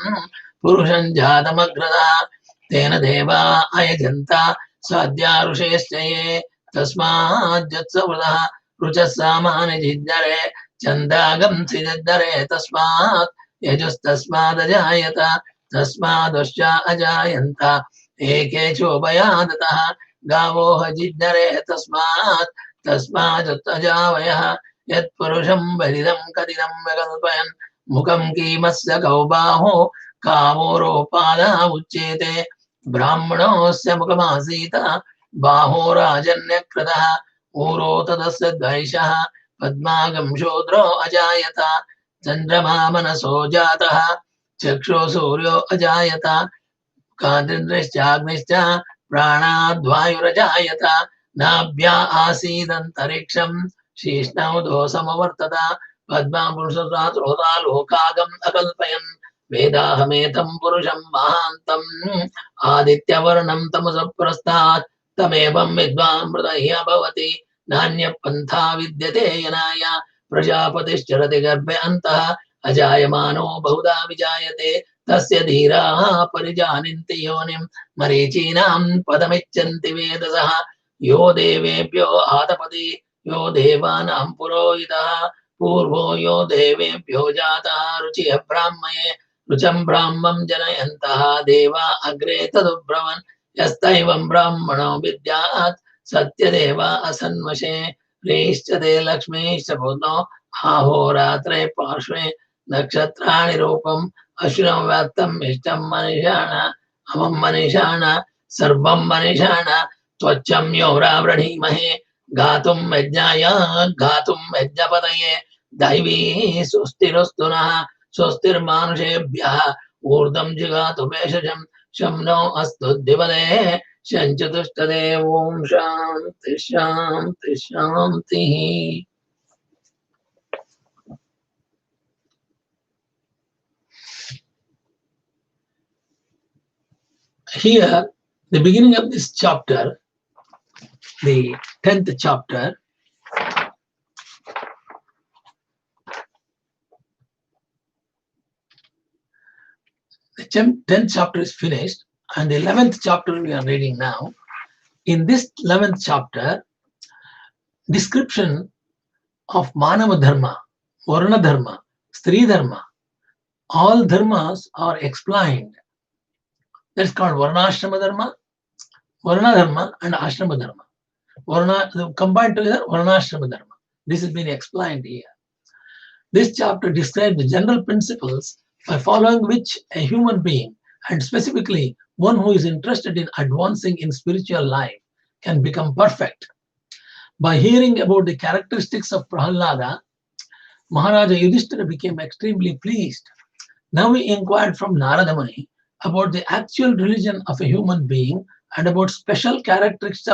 Purushan Jatamagrada Tena Deva Ayajanta Sadhya Rusheshchaye Tasmad Jatsavadaha Ruchasamani Jidjare Chandagam Siddhare Tasmad Yajustasmad Ajayata Tasmaduscha Ajayanta Eke Chobhayadataha Gavo Hajidare Tasmad Yat Purusham Varidam Kadidam Megalpayan Mukam Kimasya Kaubaho Kavoro Pada Uchete Brahmanosya Mukamasita Baho Rajanyakradaha Uro Tadasya Dvaishaha Padmagam Shodro Ajayata Chandrama Manaso Jataha Chaksho Suryo Ajayata Kadindrishchagnischa Pranadvayurajayata Nabhya Asidantariksham Shishnaudo Samavartada Padma Purushata Rota Lokagam Akalpayan Vedahametam Purusham Mahantam Aditya Varnam Tamasaprastat Tamevam Vidvam Mridahya Bhavati Nanya Pantha Vidyate Yanaya Prajapatischarati Garbhe Antaha Ajayamano Bahuda Vijayate Tasya Dhiraha Parijaninti Yonim Maricinam Padamichanti Vedasaha Yo Devebhyo Atapati Yo Devanam Purohitaha Purvo Yo Devebhyo Jataha Ruchiya Brahmaye Rucham Brahmam Janayantaha Deva Agre Tadubhravan Yastaivam Brahmano Vidyat Satyadeva Asanvashe Rishchate Lakshmishcha Budno Ahoratre Parshve Nakshatrani Rupam Ashram Vattam Ishtam Manishana Amam Manishana Sarvam Manishana Twacham Yora Vradhimahe Gatum Yajnapataye Daivi Sustirustuna Sustir Manushebhya Urdam Jigatu Veshajam Shamno Astu Divale Shanchatushtade Om Shanti Shanti Shanti. Here, the beginning of this chapter, the 10th chapter, The 10th chapter is finished, and the 11th chapter we are reading now. In this 11th chapter, description of Manava Dharma, Varna Dharma, Stri Dharma, all dharmas are explained. That's called Varnashrama Dharma, Varna Dharma, and Ashrama Dharma. Varna combined together, Varnashrama Dharma. This has been explained here. This chapter describes the general principles by following which a human being, and specifically one who is interested in advancing in spiritual life, can become perfect. By hearing about the characteristics of Prahlada, Maharaja Yudhishthira became extremely pleased. Now he inquired from Narada Muni about the actual religion of a human being and about special characteristics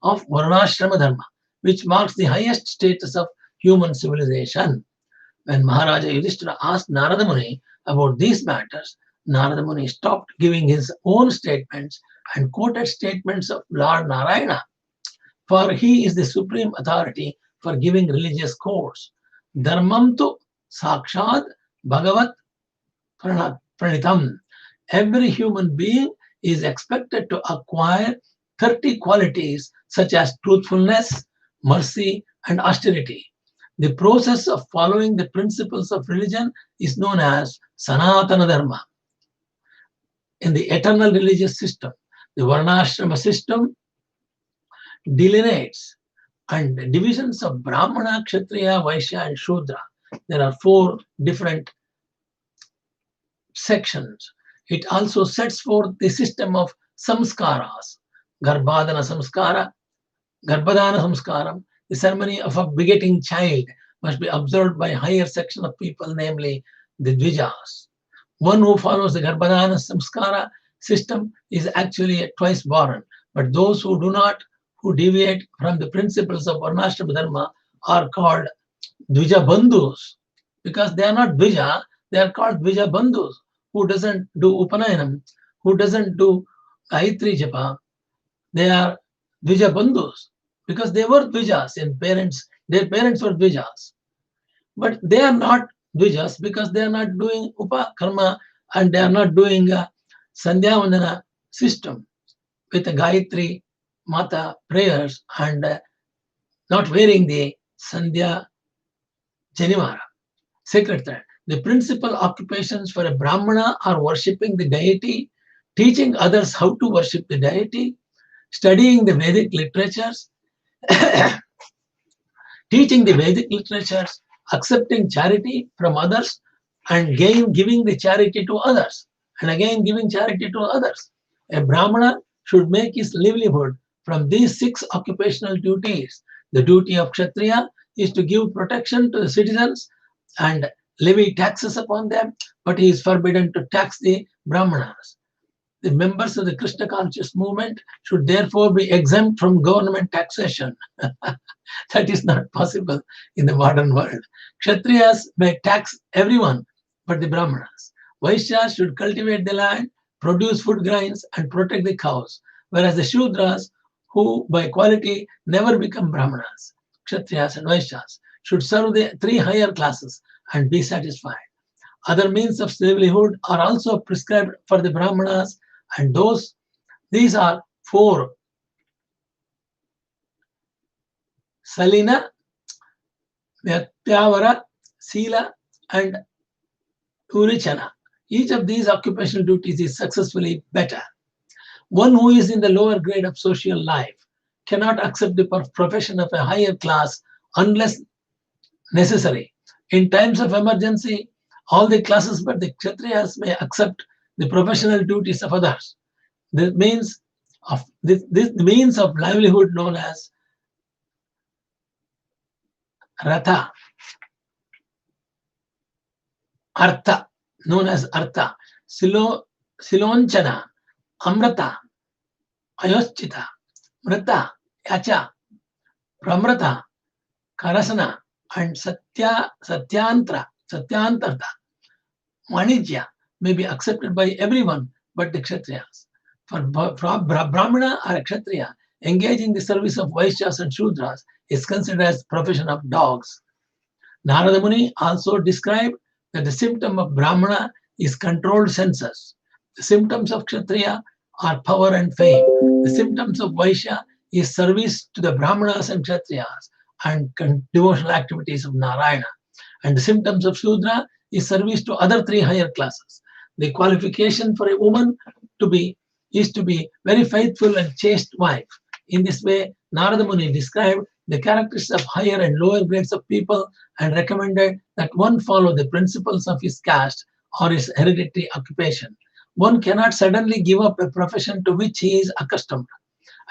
of Varnashrama Dharma, which marks the highest status of human civilization. When Maharaja Yudhishthira asked Narada Muni about these matters, Narada Muni stopped giving his own statements and quoted statements of Lord Narayana, for he is the supreme authority for giving religious codes. Dharmam tu sakshat bhagavat pranitam. Every human being is expected to acquire 30 qualities such as truthfulness, mercy, and austerity. The process of following the principles of religion is known as Sanatana Dharma. In the eternal religious system, the Varnashrama system delineates and divisions of Brahmana, Kshatriya, Vaishya, and Shudra. There are 4 different sections. It also sets forth the system of samskaras, Garbhadana samskara, Garbhadana samskaram. The ceremony of a begetting child must be observed by a higher section of people, namely the Dvijas. One who follows the Garbhadana samskara system is actually twice born, but those who do not, who deviate from the principles of Varnashrama Dharma, are called Dvija Bandhus. Because they are not Dvija, they are called Dvija Bandhus. Who doesn't do Upanayanam, who doesn't do Gayatri Japa, they are Dvija Bandhus. Because they were Dvijas in parents, their parents were Dvijas. But they are not Dvijas because they are not doing Upakarma and they are not doing a Sandhya Vandana system with a Gayatri Mata prayers and not wearing the Sandhya Janivara, sacred thread. The principal occupations for a Brahmana are worshipping the deity, teaching others how to worship the deity, studying the Vedic literatures, teaching the Vedic literatures, accepting charity from others, and again giving the charity to others, and again giving charity to others. A Brahmana should make his livelihood from these 6 occupational duties. The duty of Kshatriya is to give protection to the citizens and levy taxes upon them, but he is forbidden to tax the Brahmanas. The members of the Krishna conscious movement should therefore be exempt from government taxation. That is not possible in the modern world. Kshatriyas may tax everyone but the Brahmanas. Vaishyas should cultivate the land, produce food grains, and protect the cows, whereas the Shudras, who by quality never become Brahmanas, Kshatriyas and Vaishyas, should serve the 3 higher classes and be satisfied. Other means of livelihood are also prescribed for the Brahmanas, and these are 4: Salina, Vyatyavara, Sila, and Urichana. Each of these occupational duties is successfully better. One who is in the lower grade of social life cannot accept the profession of a higher class unless necessary. In times of emergency, all the classes but the Kshatriyas may accept the professional duties of others. The means of livelihood known as Ratha, Artha, known as Artha, Silonchana, Amrata, Ayoschita, Mrata, Yacha, Pramrata, Karasana, and Satyantartha, Manijya may be accepted by everyone but the Kshatriyas. For Brahmana or a Kshatriya, engaging the service of Vaishyas and Shudras is considered as profession of dogs. Narada Muni also described that the symptom of Brahmana is controlled senses. The symptoms of Kshatriya are power and fame. The symptoms of Vaishya is service to the Brahmanas and Kshatriyas and devotional activities of Narayana. And the symptoms of Shudra is service to other three higher classes. The qualification for a woman is to be very faithful and chaste wife. In this way, Narada Muni described the characteristics of higher and lower grades of people and recommended that one follow the principles of his caste or his hereditary occupation. One cannot suddenly give up a profession to which he is accustomed,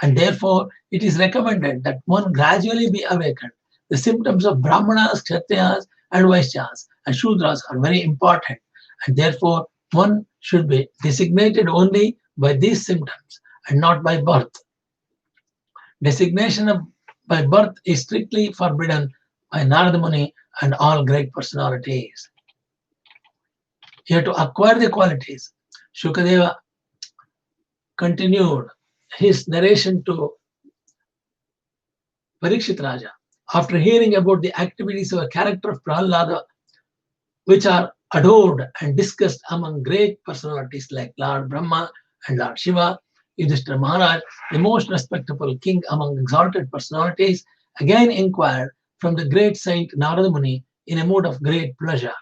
and therefore it is recommended that one gradually be awakened. The symptoms of Brahmanas, Kshatriyas, and Vaishyas and Shudras are very important, and therefore one should be designated only by these symptoms and not by birth. Designation by birth is strictly forbidden by Narada Muni and all great personalities. Here to acquire the qualities, Shukadeva continued his narration to Parikshit Raja. After hearing about the activities of a character of Prahlada, which are adored and discussed among great personalities like Lord Brahma and Lord Shiva, Yudhishthira Maharaj, the most respectable king among exalted personalities, again inquired from the great saint Narada Muni in a mood of great pleasure.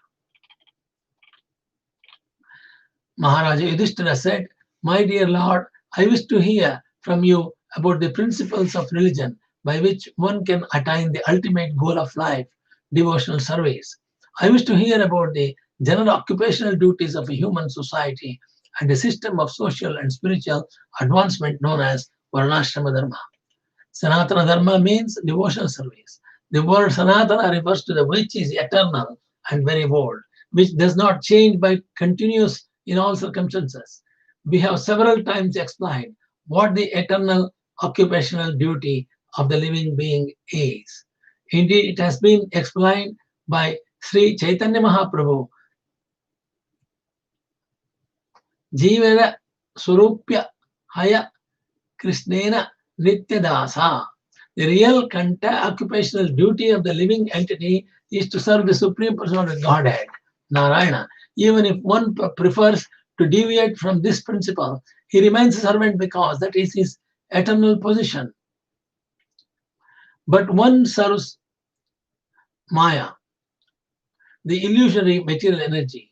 Maharaja Yudhishthira said, "My dear Lord, I wish to hear from you about the principles of religion by which one can attain the ultimate goal of life, devotional service. I wish to hear about the general occupational duties of a human society and a system of social and spiritual advancement known as Varnashrama Dharma." Sanatana Dharma means devotional service. The word Sanatana refers to the which is eternal and very old, which does not change by continuous in all circumstances. We have several times explained what the eternal occupational duty of the living being is. Indeed, it has been explained by Sri Chaitanya Mahaprabhu. Jivana Surupya Haya Krishnena Nityadasa. The real occupational duty of the living entity is to serve the Supreme Personality of Godhead, Narayana. Even if one prefers to deviate from this principle, he remains a servant because that is his eternal position. But one serves Maya, the illusory material energy.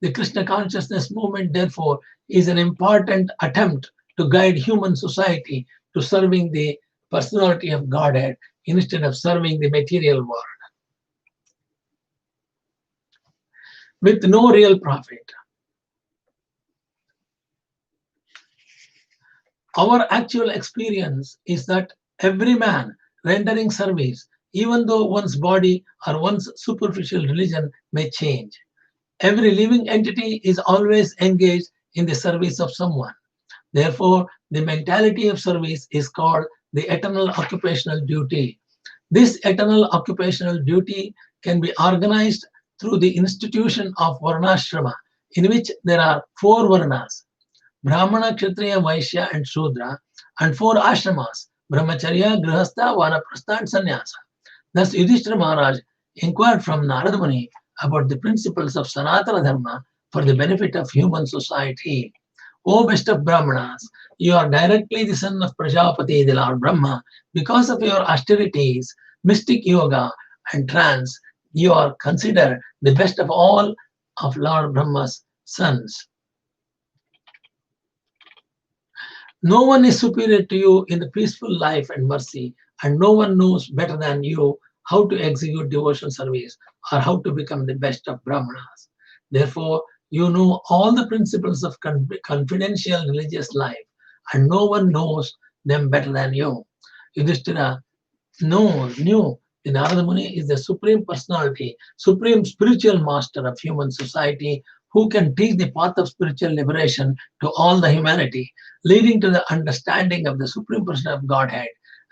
The Krishna consciousness movement, therefore, is an important attempt to guide human society to serving the personality of Godhead instead of serving the material world, with no real profit. Our actual experience is that every man rendering service, even though one's body or one's superficial religion may change, every living entity is always engaged in the service of someone. Therefore, the mentality of service is called the eternal occupational duty. This eternal occupational duty can be organized through the institution of Varnashrama, in which there are 4 Varnas: Brahmana, Kshatriya, Vaishya, and Shudra, and 4 ashramas: Brahmacharya, Grihastha, Vanaprastha, and Sannyasa. Thus, Yudhishthira Maharaj inquired from Narada Muni about the principles of Sanatana Dharma for the benefit of human society. O best of Brahmanas, you are directly the son of Prajapati, the Lord Brahma. Because of your austerities, mystic yoga, and trance, you are considered the best of all of Lord Brahma's sons. No one is superior to you in the peaceful life and mercy, and no one knows better than you how to execute devotional service or how to become the best of Brahmanas. Therefore, you know all the principles of confidential religious life, and no one knows them better than you. Yudhishthira knew the Narada Muni is the supreme personality, supreme spiritual master of human society, who can teach the path of spiritual liberation to all the humanity, leading to the understanding of the Supreme Person of Godhead.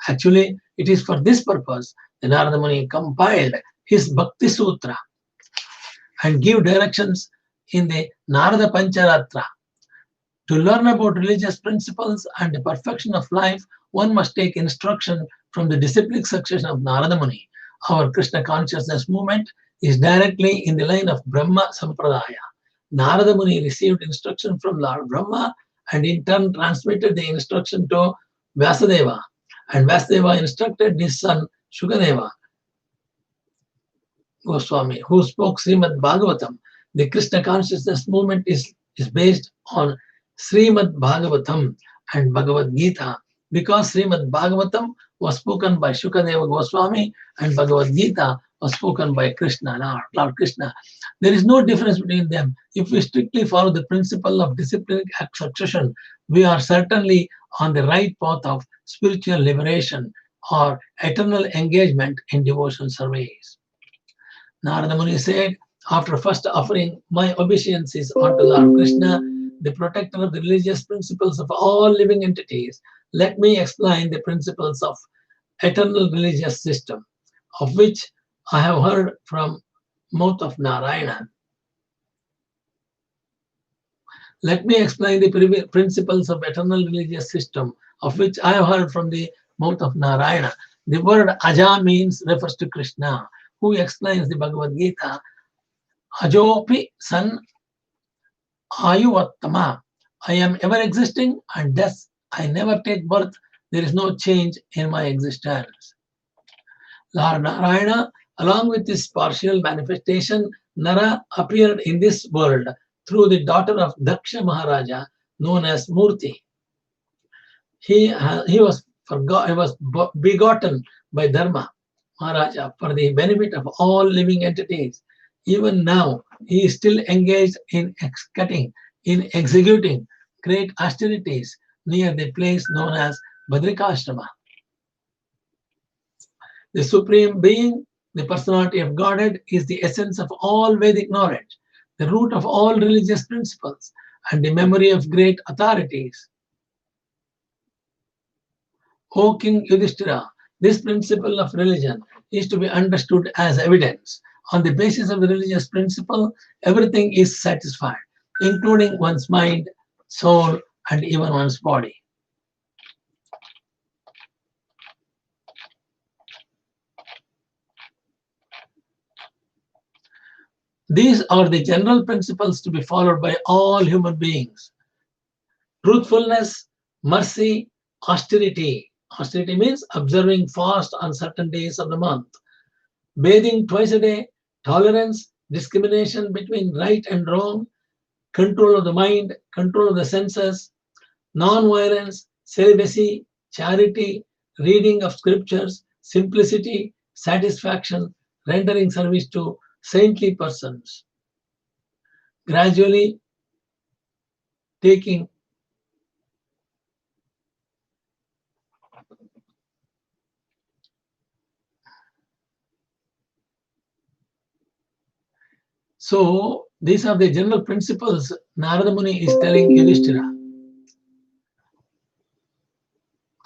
Actually, it is for this purpose that Narada Muni compiled his Bhakti Sutra and give directions in the Narada Pancharatra. To learn about religious principles and the perfection of life, one must take instruction from the disciplic succession of Narada Muni. Our Krishna consciousness movement is directly in the line of Brahma Sampradaya. Narada Muni received instruction from Lord Brahma and in turn transmitted the instruction to Vyasadeva. And Vyasadeva instructed his son Shukadeva Goswami, who spoke Srimad Bhagavatam. The Krishna consciousness movement is based on Srimad Bhagavatam and Bhagavad Gita, because Srimad Bhagavatam was spoken by Shukadeva Goswami and Bhagavad Gita was spoken by Krishna, Lord Krishna. There is no difference between them. If we strictly follow the principle of disciplined succession, we are certainly on the right path of spiritual liberation or eternal engagement in devotion service. Narada Muni said, after first offering my obeisances unto Lord Krishna, the protector of the religious principles of all living entities, let me explain the principles of eternal religious system, of which I have heard from mouth of Narayana. Let me explain the principles of eternal religious system, of which I have heard from the mouth of Narayana. The word Aja refers to Krishna, who explains the Bhagavad Gita. Ajopi san ayuvattama. I am ever existing and thus I never take birth. There is no change in my existence. Lord Narayana, along with his partial manifestation, Nara appeared in this world through the daughter of Daksha Maharaja, known as Murti. He was begotten by Dharma Maharaja for the benefit of all living entities. Even now, he is still engaged in executing great austerities near the place known as Badrikashrama. The Supreme Being, the personality of Godhead, is the essence of all Vedic knowledge, the root of all religious principles, and the memory of great authorities. O King Yudhishthira, this principle of religion is to be understood as evidence. On the basis of the religious principle, everything is satisfied, including one's mind, soul, and even one's body. These are the general principles to be followed by all human beings. Truthfulness, mercy, austerity. Austerity means observing fast on certain days of the month. Bathing twice a day, tolerance, discrimination between right and wrong, control of the mind, control of the senses, non-violence, celibacy, charity, reading of scriptures, simplicity, satisfaction, rendering service to saintly persons. Gradually taking So these are the general principles Narada Muni is telling Yudhishthira.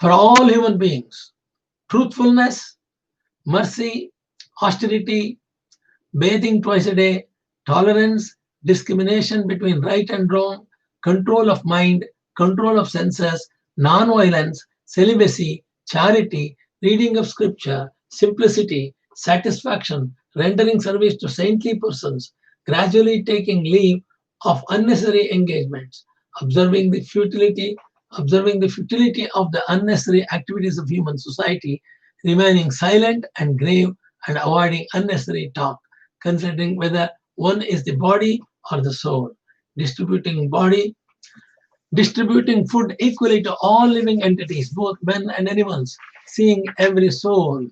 For all human beings, truthfulness, mercy, austerity, bathing twice a day, tolerance, discrimination between right and wrong, control of mind, control of senses, non-violence, celibacy, charity, reading of scripture, simplicity, satisfaction, rendering service to saintly persons, gradually taking leave of unnecessary engagements, observing the futility of the unnecessary activities of human society, remaining silent and grave and avoiding unnecessary talk, considering whether one is the body or the soul, distributing food equally to all living entities, both men and animals, seeing every soul,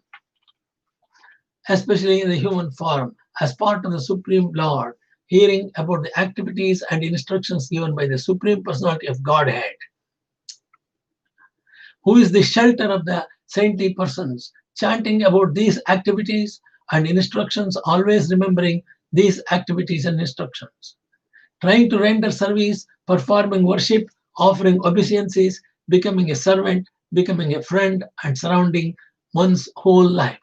especially in the human form, as part of the Supreme Lord, hearing about the activities and instructions given by the Supreme Personality of Godhead, who is the shelter of the saintly persons, chanting about these activities and instructions, always remembering these activities and instructions, trying to render service, performing worship, offering obeisances, becoming a servant, becoming a friend, and surrounding one's whole life.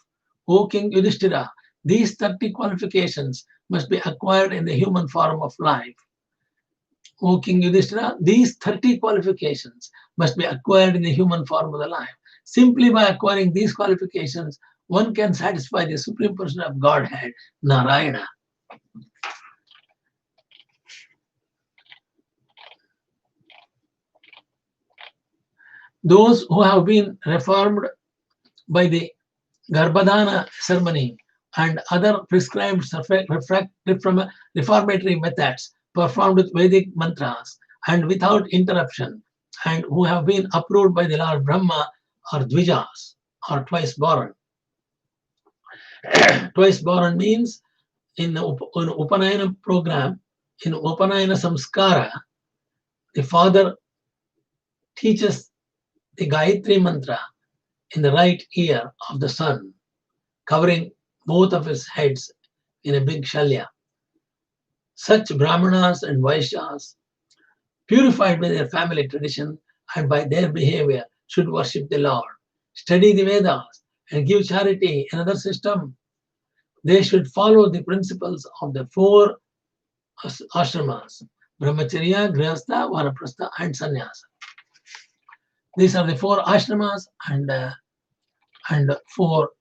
O King Yudhishthira, these 30 qualifications must be acquired in the human form of life. O King Yudhishthira, these 30 qualifications must be acquired in the human form of the life. Simply by acquiring these qualifications, one can satisfy the Supreme Person of Godhead, Narayana. Those who have been reformed by the Garbhadana ceremony and other prescribed reformatory methods performed with Vedic mantras and without interruption, and who have been approved by the Lord Brahma are Dvijas, or twice born. Twice born means in the Upanayana program, in Upanayana Samskara, the father teaches the Gayatri mantra in the right ear of the son, covering both of his heads in a big shalya. Such Brahmanas and Vaishyas, purified by their family tradition and by their behavior, should worship the Lord, study the Vedas, and give charity. Another system, they should follow the principles of the four ashramas: Brahmacharya, Grihastha, Vanaprastha, and Sannyasa. These are the four ashramas and four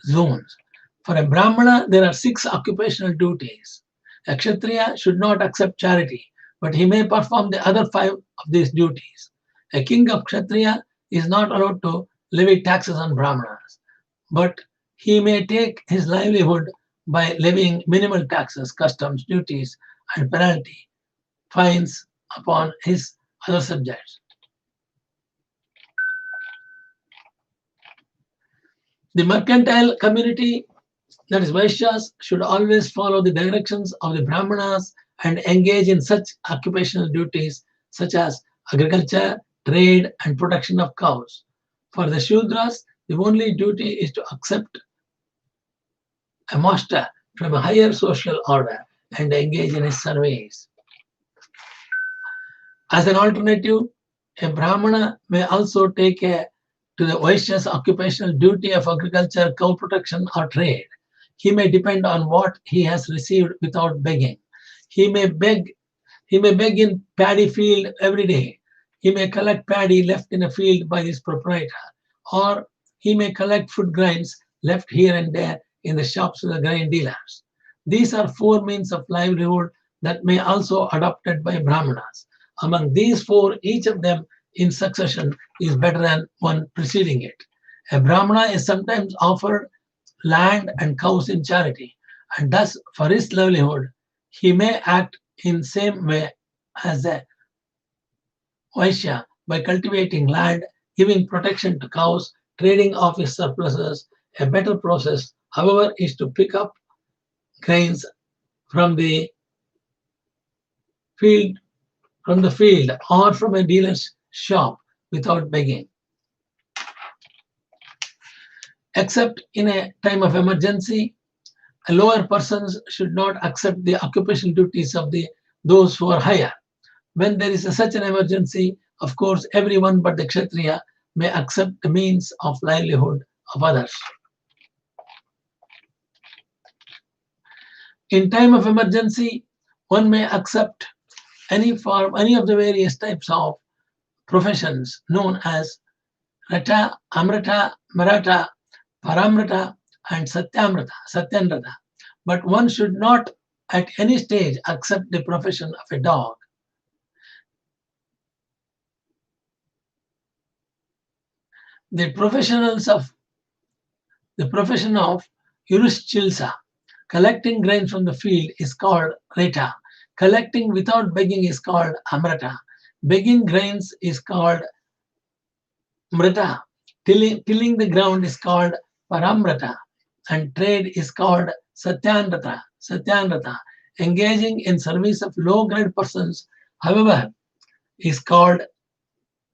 zones. For a Brahmana, there are 6 occupational duties. A Kshatriya should not accept charity, but he may perform the other 5 of these duties. A king of Kshatriya is not allowed to levy taxes on Brahmanas, but he may take his livelihood by levying minimal taxes, customs, duties, and penalty fines upon his other subjects. The mercantile community, that is Vaishyas, should always follow the directions of the Brahmanas and engage in such occupational duties such as agriculture, trade, and protection of cows. For the Shudras, the only duty is to accept a master from a higher social order and engage in his service. As an alternative, a Brahmana may also take to the Vaishya's occupational duty of agriculture, cow protection, or trade. He may depend on what he has received without begging. He may beg in paddy field every day. He may collect paddy left in a field by his proprietor, or he may collect food grains left here and there in the shops of the grain dealers. These are 4 means of livelihood that may also adopted by Brahmanas. Among these 4, each of them in succession is better than one preceding it. A Brahmana is sometimes offered land and cows in charity, and thus for his livelihood he may act in same way as a Vaishya by cultivating land, giving protection to cows, trading off his surpluses. A better process, however, is to pick up grains from the field or from a dealer's shop without begging. Except in a time of emergency, lower persons should not accept the occupational duties of those who are higher. When there is such an emergency, of course, everyone but the Kshatriya may accept the means of livelihood of others. In time of emergency, one may accept any of the various types of professions known as Rata, Amrata, Maratha, Paramrata, and Satyanrata. But one should not at any stage accept the profession of a dog. The profession of Yurushchilsa, collecting grain from the field, is called Reta. Collecting without begging is called Amrata. Begging grains is called Mrata. Tilling the ground is called Paramrata. And trade is called Satyanrata. Engaging in service of low-grade persons, however, is called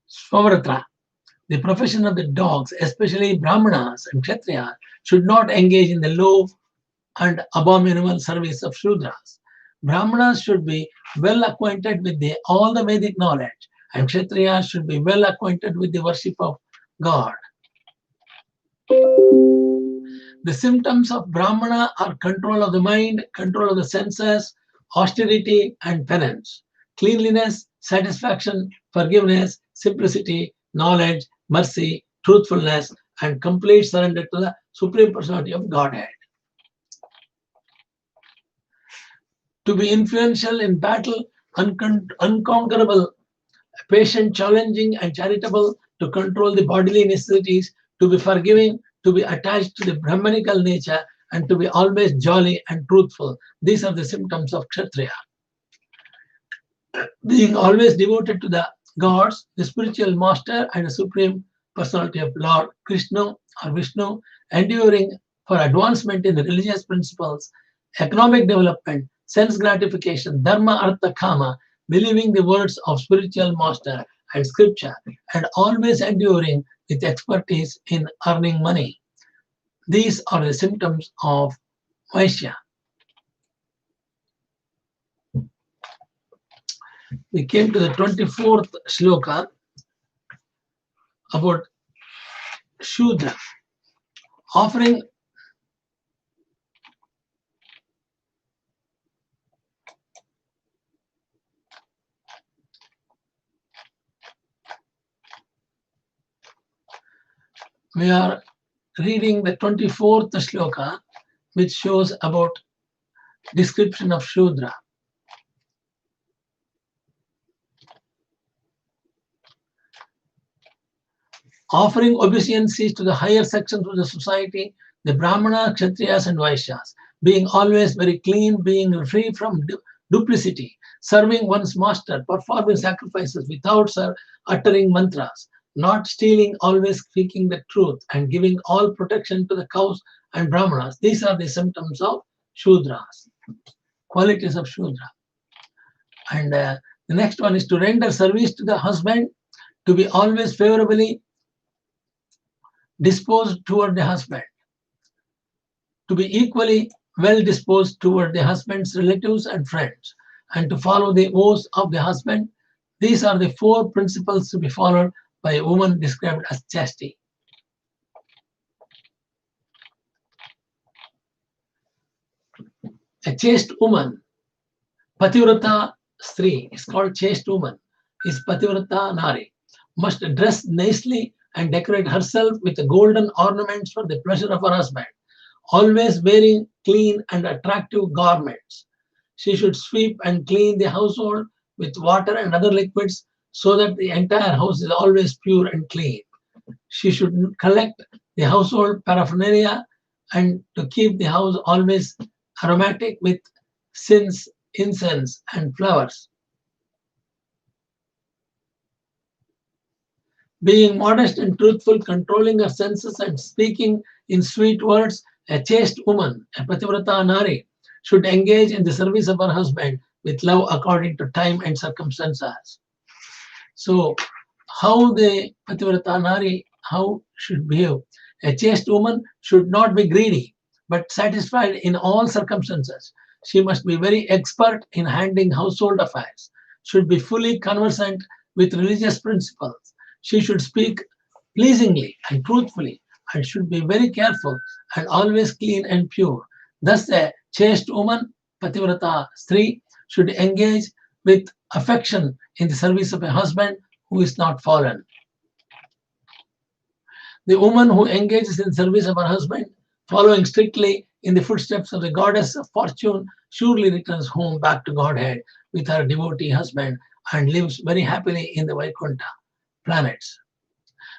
Swavratra. The profession of the dogs, especially Brahmanas and Kshatriyas, should not engage in the low and abominable service of Shudras. Brahmanas should be well acquainted with all the Vedic knowledge, and Kshatriyas should be well acquainted with the worship of God. The symptoms of Brahmana are control of the mind, control of the senses, austerity and penance, cleanliness, satisfaction, forgiveness, simplicity, knowledge, mercy, truthfulness, and complete surrender to the Supreme Personality of Godhead. To be influential in battle, unconquerable, patient, challenging, and charitable, to control the bodily necessities, to be forgiving, to be attached to the Brahmanical nature, and to be always jolly and truthful. These are the symptoms of Kshatriya. Being always devoted to the gods, the spiritual master and the supreme personality of Lord Krishna or Vishnu, enduring for advancement in the religious principles, economic development, sense gratification, dharma, artha, kama, believing the words of spiritual master and scripture, and always enduring with expertise in earning money. These are the symptoms of Vaishya. We came to the 24th shloka about Shudra, offering we are reading the 24th shloka, which shows about description of Shudra. Offering obeisances to the higher sections of the society, the Brahmana, Kshatriyas, and Vaishyas, being always very clean, being free from duplicity, serving one's master, performing sacrifices without uttering mantras, not stealing, always speaking the truth, and giving all protection to the cows and Brahmanas. These are the symptoms of Shudras, qualities of Shudra. And the next one is to render service to the husband, to be always favorably disposed toward the husband, to be equally well disposed toward the husband's relatives and friends, and to follow the oaths of the husband. These are the four principles to be followed by a woman described as chastity. A chaste woman, Pativrata Stri, is called chaste woman, is Pativrata Nari, must dress nicely and decorate herself with golden ornaments for the pleasure of her husband, always wearing clean and attractive garments. She should sweep and clean the household with water and other liquids so that the entire house is always pure and clean. She should collect the household paraphernalia and to keep the house always aromatic with incense, and flowers. Being modest and truthful, controlling her senses and speaking in sweet words, a chaste woman, a Pativrata Nari, should engage in the service of her husband with love according to time and circumstances. So, how the Pativrata Nari, how should behave? A chaste woman should not be greedy, but satisfied in all circumstances. She must be very expert in handling household affairs, should be fully conversant with religious principles. She should speak pleasingly and truthfully, and should be very careful and always clean and pure. Thus, a chaste woman, Pativrata Stri, should engage with affection in the service of a husband who is not fallen. The woman who engages in service of her husband, following strictly in the footsteps of the goddess of fortune, surely returns home back to Godhead with her devotee husband and lives very happily in the Vaikuntha planets.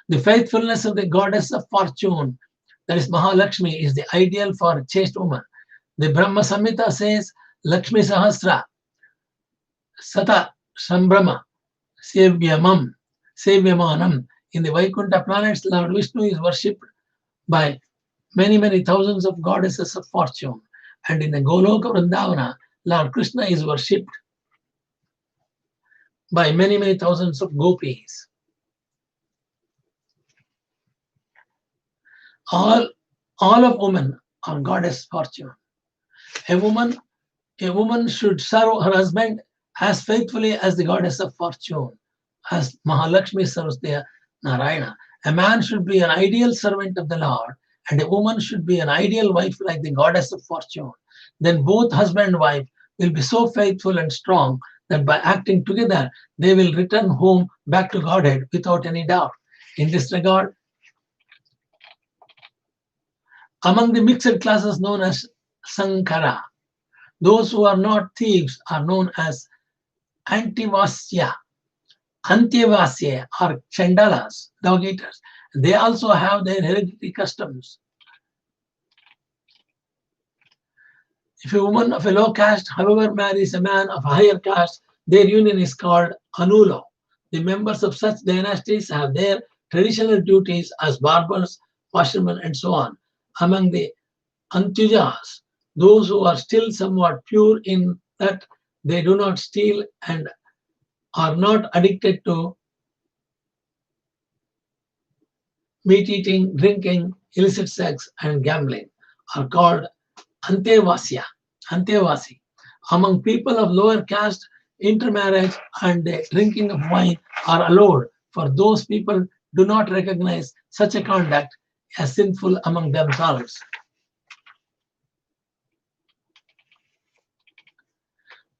The faithfulness of the goddess of fortune, that is Mahalakshmi, is the ideal for a chaste woman. The Brahma Samhita says, Lakshmi Sahasra, Sata Sambrama, Sevyamanam. In the Vaikuntha planets, Lord Vishnu is worshipped by many, many thousands of goddesses of fortune. And in the Goloka Vrindavana, Lord Krishna is worshipped by many, many thousands of gopis. All of women are goddess fortune. A woman should serve her husband as faithfully as the goddess of fortune, as Mahalakshmi serves the Narayana. A man should be an ideal servant of the Lord, and a woman should be an ideal wife like the goddess of fortune. Then both husband and wife will be so faithful and strong that by acting together, they will return home back to Godhead without any doubt. In this regard, among the mixed classes known as Sankara, those who are not thieves are known as Antivasya. Antyavasya or Chandalas, dog eaters. They also have their hereditary customs. If a woman of a low caste, however, marries a man of a higher caste, their union is called Anulo. The members of such dynasties have their traditional duties as barbers, washermen, and so on. Among the Antyujas, those who are still somewhat pure in that they do not steal and are not addicted to meat eating, drinking, illicit sex, and gambling, are called Antevasya, Antevasi. Among people of lower caste, intermarriage and the drinking of wine are allowed, for those people do not recognize such a conduct as sinful among themselves.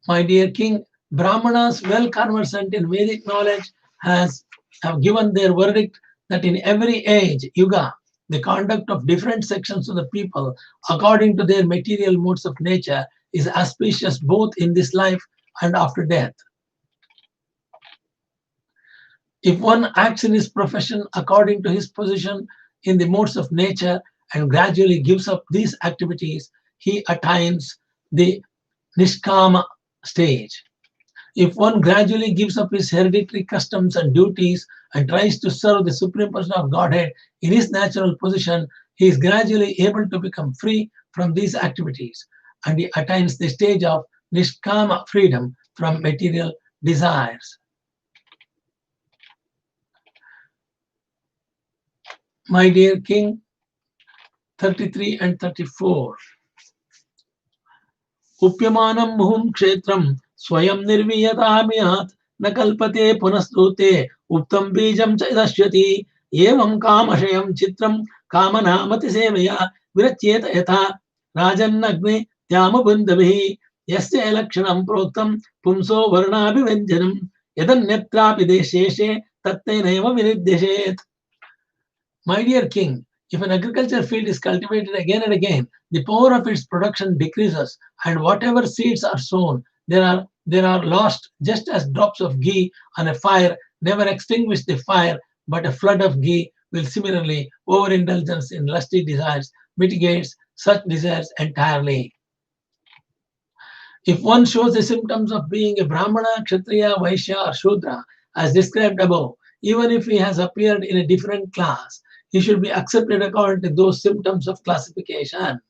My dear king, Brahmanas, well conversant in Vedic knowledge, have given their verdict that in every age, yuga, the conduct of different sections of the people, according to their material modes of nature, is auspicious both in this life and after death. If one acts in his profession according to his position in the modes of nature and gradually gives up these activities, he attains the Nishkama stage. If one gradually gives up his hereditary customs and duties and tries to serve the Supreme Person of Godhead in his natural position, he is gradually able to become free from these activities, and he attains the stage of Nishkama freedom from material desires. My dear king, 33 and 34. Upyamanam muhum kshetram swayam nirviyataamiyat na kalpate punastute uptam bijam chaidashyati evam kamashayam chitram kamanamati sevaya viratyeta yatha rajannagne tyamabundabhi yasya elakshanam proktam pumso varnabhivanjanam yadanyatrapi desheshe tatteneva viriddheshet. My dear king, if an agriculture field is cultivated again and again, the power of its production decreases, and whatever seeds are sown, there are lost, just as drops of ghee on a fire never extinguish the fire, but a flood of ghee will similarly overindulgence in lusty desires mitigates such desires entirely. If one shows the symptoms of being a Brahmana, Kshatriya, Vaishya, or Shudra, as described above, even if he has appeared in a different class, he should be accepted according to those symptoms of classification.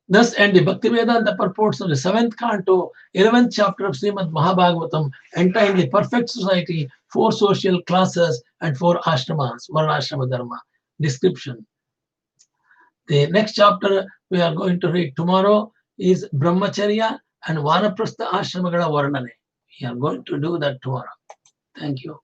Thus end the Bhaktivedanta purports of the 7th canto, 11th chapter of Srimad Mahabhagavatam, entitled The Perfect Society, 4 social classes, and 4 ashramas, Varnashrama Dharma. Description. The next chapter we are going to read tomorrow is Brahmacharya and Vanaprastha Ashramagala Varnane. We are going to do that tomorrow. Thank you.